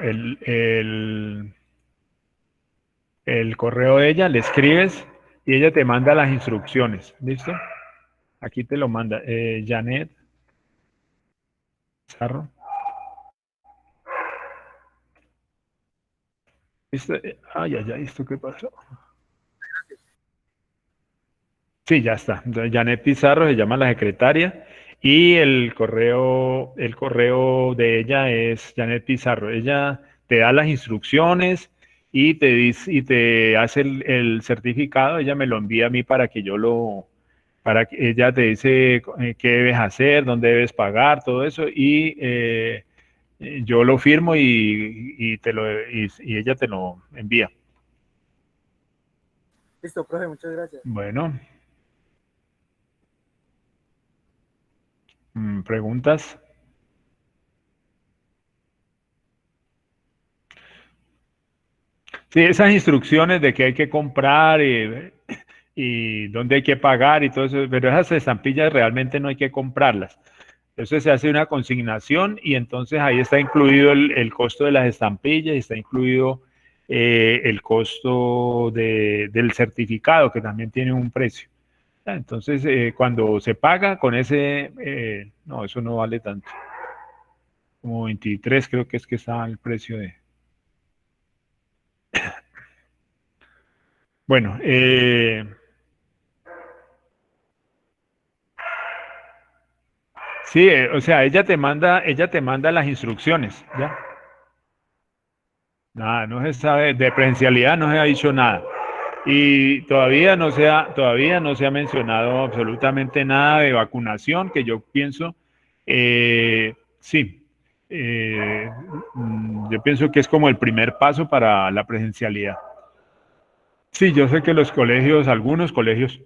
el correo de ella, le escribes y ella te manda las instrucciones. ¿Listo? Aquí te lo manda. Janet Pizarro. ¿Listo? Ay, ¿esto qué pasó? Sí, ya está. Entonces, Janet Pizarro se llama la secretaria y el correo de ella es Janet Pizarro. Ella te da las instrucciones y te dice, y te hace el certificado. Ella me lo envía a mí para que para que ella te dice qué debes hacer, dónde debes pagar, todo eso y yo lo firmo y ella te lo envía. Listo, profe, muchas gracias. Bueno. ¿Preguntas? Sí, esas instrucciones de que hay que comprar y dónde hay que pagar y todo eso, pero esas estampillas realmente no hay que comprarlas. Eso se hace una consignación y entonces ahí está incluido el costo de las estampillas y está incluido el costo del certificado, que también tiene un precio. Entonces, cuando se paga con ese, no, eso no vale tanto. Como 23 creo que es que está el precio de... Bueno, sí, o sea, ella te manda las instrucciones, ¿ya? Nada, no se sabe, de presencialidad no se ha dicho nada. Y todavía no se ha mencionado absolutamente nada de vacunación, que yo pienso, sí, yo pienso que es como el primer paso para la presencialidad. Sí, yo sé que algunos colegios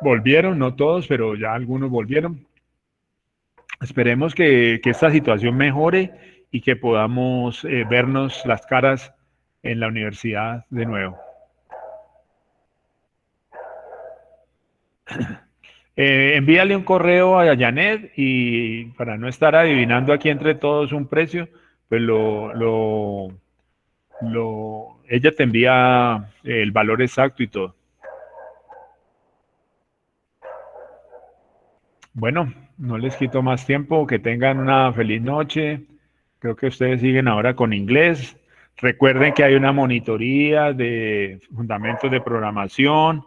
volvieron, no todos, pero ya algunos volvieron. Esperemos que esta situación mejore y que podamos vernos las caras en la universidad de nuevo. Envíale un correo a Janet y para no estar adivinando aquí entre todos un precio, pues ella te envía el valor exacto y todo. Bueno, no les quito más tiempo, que tengan una feliz noche. Creo que ustedes siguen ahora con inglés. Recuerden que hay una monitoría de fundamentos de programación.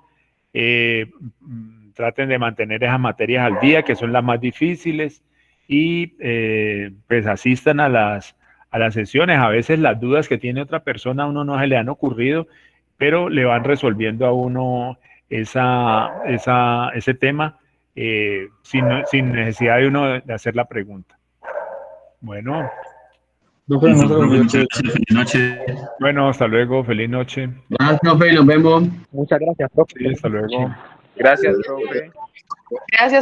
Traten de mantener esas materias al día, que son las más difíciles, y pues asistan a las sesiones. A veces las dudas que tiene otra persona a uno no se le han ocurrido, pero le van resolviendo a uno ese tema sin necesidad de uno de hacer la pregunta. Bueno. Muchas gracias, feliz noche. Bueno, hasta luego, feliz noche. Gracias, profe, nos vemos. Muchas gracias, profe. Sí, hasta luego. Gracias, profe. Gracias.